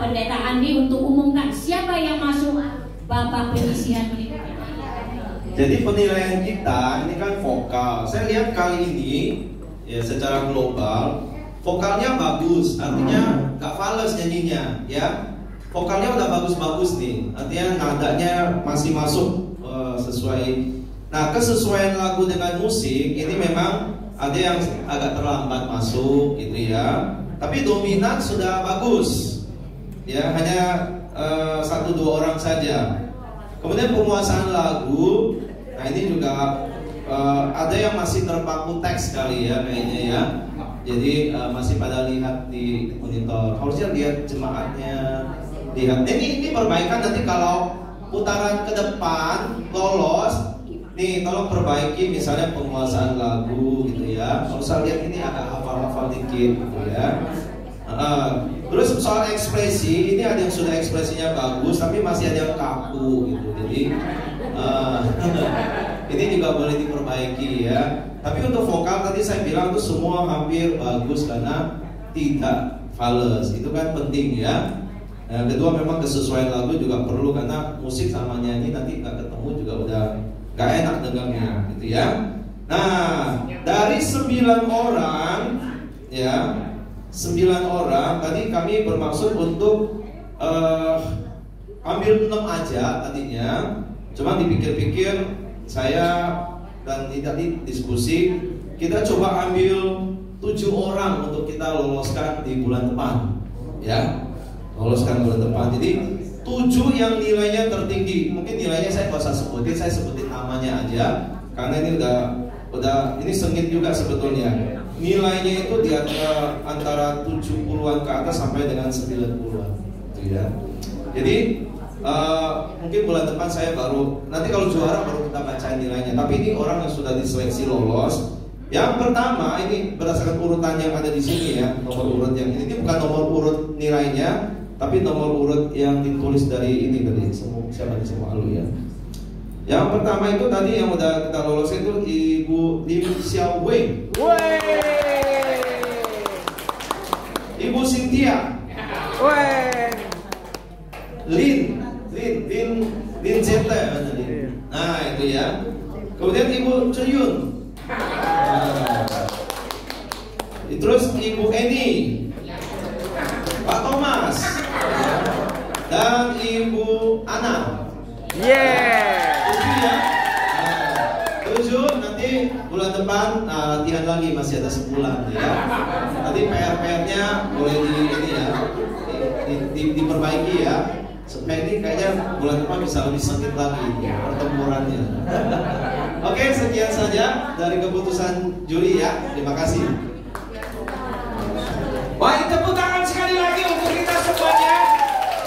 Pendeta Andi untuk umumkan yang masuk Bapak penyisihan berikutnya? Jadi penilaian kita ini kan vokal. Saya lihat kali ini ya secara global vokalnya bagus, artinya gak fals nyanyinya, ya. Vokalnya udah bagus-bagus nih, artinya nadanya masih masuk sesuai. Nah, kesesuaian lagu dengan musik ini memang ada yang agak terlambat masuk, gitu ya. Tapi dominan sudah bagus, ya. Hanya 1-2 orang saja. Kemudian penguasaan lagu, nah ini juga ada yang masih terpaku teks kali ya kayaknya ya. Jadi masih pada lihat di monitor. Harusnya lihat jemaatnya, lihat. Ini perbaikan nanti kalau putaran ke depan lolos. Nih tolong perbaiki misalnya penguasaan lagu gitu ya. Kalau saya lihat ini agak hafal-hafal dikit gitu ya. Terus soal ekspresi, ini ada yang sudah ekspresinya bagus tapi masih ada yang kaku gitu. Jadi ini juga boleh diperbaiki ya. Tapi untuk vokal tadi saya bilang itu semua hampir bagus karena tidak fals. Itu kan penting ya. Nah, kedua memang kesesuaian lagu juga perlu karena musik sama nyanyi nanti nggak ketemu juga udah nggak enak dengarnya gitu ya. Nah, dari 9 orang ya, 9 orang tadi kami bermaksud untuk ambil 6 aja tadinya. Cuma dipikir-pikir saya dan tadi diskusi, kita coba ambil 7 orang untuk kita loloskan di bulan depan ya. Loloskan bulan depan. Jadi 7 yang nilainya tertinggi. Mungkin nilainya saya nggak usah sebutin, saya sebutin namanya aja karena ini udah ini sengit juga sebetulnya. Nilainya itu di antara 70-an ke atas sampai dengan 90-an gitu ya. Jadi mungkin bulan depan saya baru, nanti kalau juara baru kita bacain nilainya. Tapi ini orang yang sudah diseleksi lolos. Yang pertama ini berdasarkan urutan yang ada di sini ya, nomor urut yang ini bukan nomor urut nilainya, tapi nomor urut yang ditulis dari ini tadi siapa di semua lu ya. Yang pertama itu tadi yang udah kita lolos itu Ibu Lim Xiao Wei. Ibu Cynthia. Lin Zeta. Nah itu ya. Kemudian Ibu Chuyun. Terus Ibu Eni, Pak Thomas, dan Ibu Ana. Tujuh ya. 7 nanti bulan depan latihan lagi, masih ada sebulan ya. Nanti PR-nya boleh diperbaiki ya. Supaya ini kayaknya bulan depan bisa lebih sengit lagi pertempurannya. Oke, sekian saja dari keputusan juri ya. Terima kasih. Baik, tepuk tangan sekali lagi untuk kita semuanya.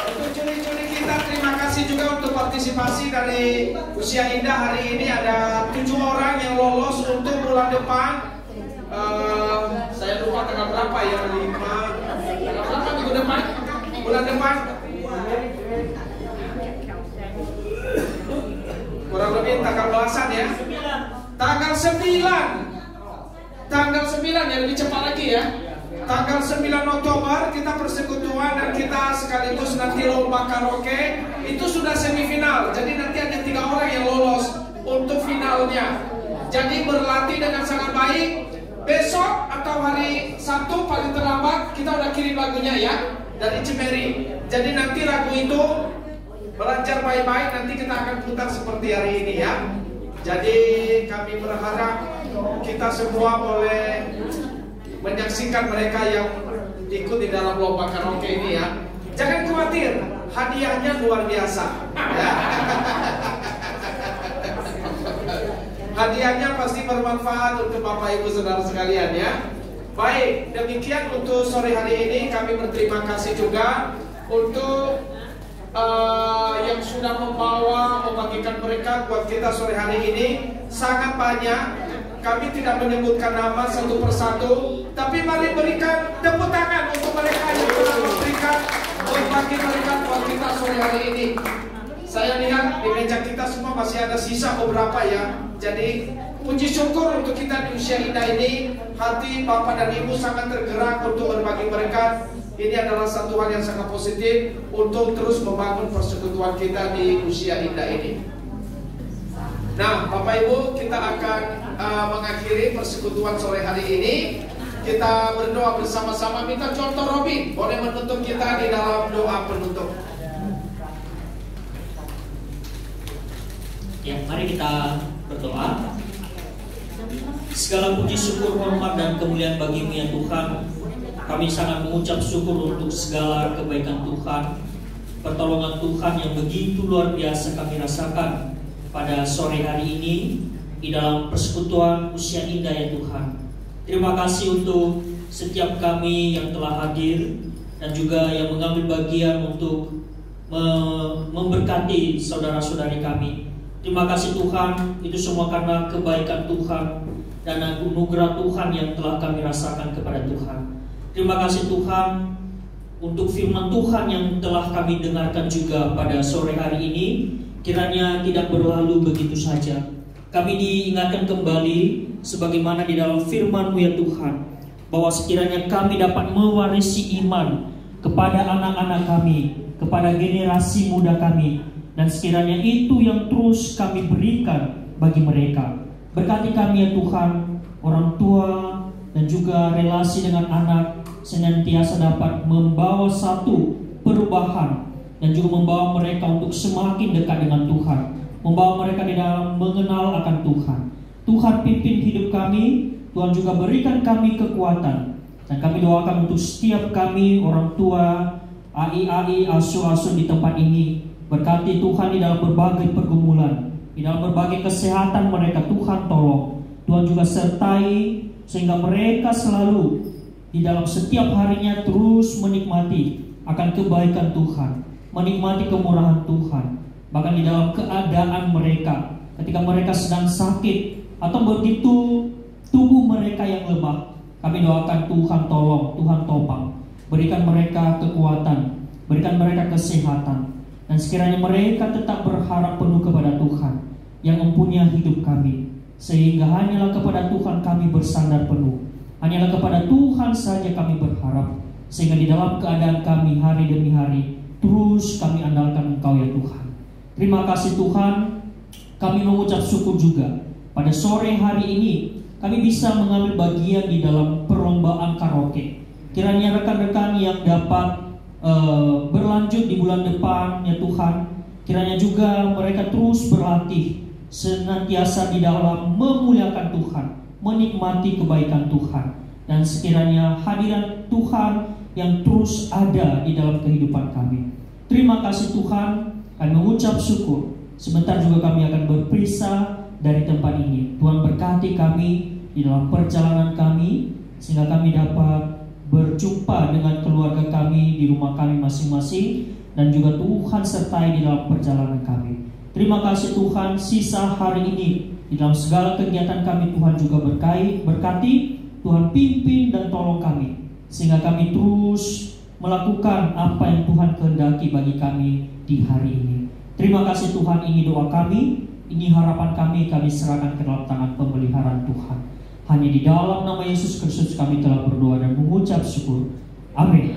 Untuk juri-juri kita, terima kasih juga untuk partisipasi dari Usia Indah hari ini. Ada 7 orang yang lolos untuk bulan depan. Saya lupa tanggal berapa ya, 5 tanggal berapa minggu depan? Bulan depan kurang lebih tanggal belasan ya. Tanggal 9 ya, lebih cepat lagi ya. Tanggal 9 Oktober kita persekutuan dan kita sekaligus nanti lomba karaoke. Itu sudah semifinal. Jadi nanti ada 3 orang yang lolos untuk finalnya. Jadi berlatih dengan sangat baik. Besok atau hari Sabtu paling terlambat kita udah kirim lagunya ya dari Cemeri. Jadi nanti lagu itu belajar baik-baik, nanti kita akan putar seperti hari ini ya. Jadi kami berharap kita semua boleh menyaksikan mereka yang ikut di dalam lomba karaoke ini ya. Jangan khawatir, hadiahnya luar biasa ya. Hadiahnya pasti bermanfaat untuk Bapak Ibu Saudara sekalian ya. Baik, demikian untuk sore hari ini. Kami berterima kasih juga untuk yang sudah membagikan berkat buat kita sore hari ini. Sangat banyak. Kami tidak menyebutkan nama satu persatu, tapi mari berikan tepuk tangan untuk mereka yang telah memberikan berbagi berkat buat kita sore hari ini. Saya lihat di meja kita semua masih ada sisa beberapa ya. Jadi puji syukur untuk kita di Usia Indah ini. Hati Bapak dan Ibu sangat tergerak untuk berbagi berkat. Ini adalah satu hal yang sangat positif untuk terus membangun persekutuan kita di usia indah ini. Nah, Bapak Ibu, kita akan mengakhiri persekutuan sore hari ini. Kita berdoa bersama-sama. Minta contoh Robin boleh menutup kita di dalam doa penutup. Ya, mari kita berdoa. Segala puji, syukur, hormat, dan kemuliaan bagi-Mu ya Tuhan. Kami sangat mengucap syukur untuk segala kebaikan Tuhan, pertolongan Tuhan yang begitu luar biasa kami rasakan pada sore hari ini di dalam persekutuan usia indah ya Tuhan. Terima kasih untuk setiap kami yang telah hadir dan juga yang mengambil bagian untuk memberkati saudara-saudari kami. Terima kasih Tuhan, itu semua karena kebaikan Tuhan dan anugerah Tuhan yang telah kami rasakan kepada Tuhan. Terima kasih Tuhan untuk firman Tuhan yang telah kami dengarkan juga pada sore hari ini. Kiranya tidak berlalu begitu saja. Kami diingatkan kembali sebagaimana di dalam firman-Mu ya Tuhan, bahwa sekiranya kami dapat mewarisi iman kepada anak-anak kami, kepada generasi muda kami, dan sekiranya itu yang terus kami berikan bagi mereka. Berkati kami ya Tuhan, orang tua dan juga relasi dengan anak senantiasa dapat membawa satu perubahan dan juga membawa mereka untuk semakin dekat dengan Tuhan, membawa mereka di dalam mengenal akan Tuhan. Tuhan pimpin hidup kami, Tuhan juga berikan kami kekuatan, dan kami doakan untuk setiap kami orang tua, ai-ai, asuh-asuh di tempat ini. Berkati Tuhan di dalam berbagai pergumulan, di dalam berbagai kesehatan mereka, Tuhan tolong. Tuhan juga sertai sehingga mereka selalu di dalam setiap harinya terus menikmati akan kebaikan Tuhan, menikmati kemurahan Tuhan. Bahkan di dalam keadaan mereka, ketika mereka sedang sakit atau begitu tubuh mereka yang lemah, kami doakan Tuhan tolong, Tuhan topang, berikan mereka kekuatan, berikan mereka kesehatan, dan sekiranya mereka tetap berharap penuh kepada Tuhan yang mempunyai hidup kami, sehingga hanyalah kepada Tuhan kami bersandar penuh, hanyalah kepada Tuhan saja kami berharap, sehingga di dalam keadaan kami hari demi hari terus kami andalkan Engkau ya Tuhan. Terima kasih Tuhan. Kami mengucap syukur juga pada sore hari ini kami bisa mengambil bagian di dalam perlombaan karaoke. Kiranya rekan-rekan yang dapat berlanjut di bulan depan ya Tuhan, kiranya juga mereka terus berlatih senantiasa di dalam memuliakan Tuhan, menikmati kebaikan Tuhan, dan sekiranya hadiran Tuhan yang terus ada di dalam kehidupan kami. Terima kasih Tuhan, kami mengucap syukur. Sebentar juga kami akan berpisah dari tempat ini. Tuhan berkati kami di dalam perjalanan kami, sehingga kami dapat berjumpa dengan keluarga kami di rumah kami masing-masing, dan juga Tuhan sertai di dalam perjalanan kami. Terima kasih Tuhan, sisa hari ini di dalam segala kegiatan kami Tuhan juga berkati, Tuhan pimpin dan tolong kami, sehingga kami terus melakukan apa yang Tuhan kehendaki bagi kami di hari ini. Terima kasih Tuhan, ini doa kami, ini harapan kami serahkan ke dalam tangan pemeliharaan Tuhan. Hanya di dalam nama Yesus Kristus kami telah berdoa dan mengucap syukur. Amin.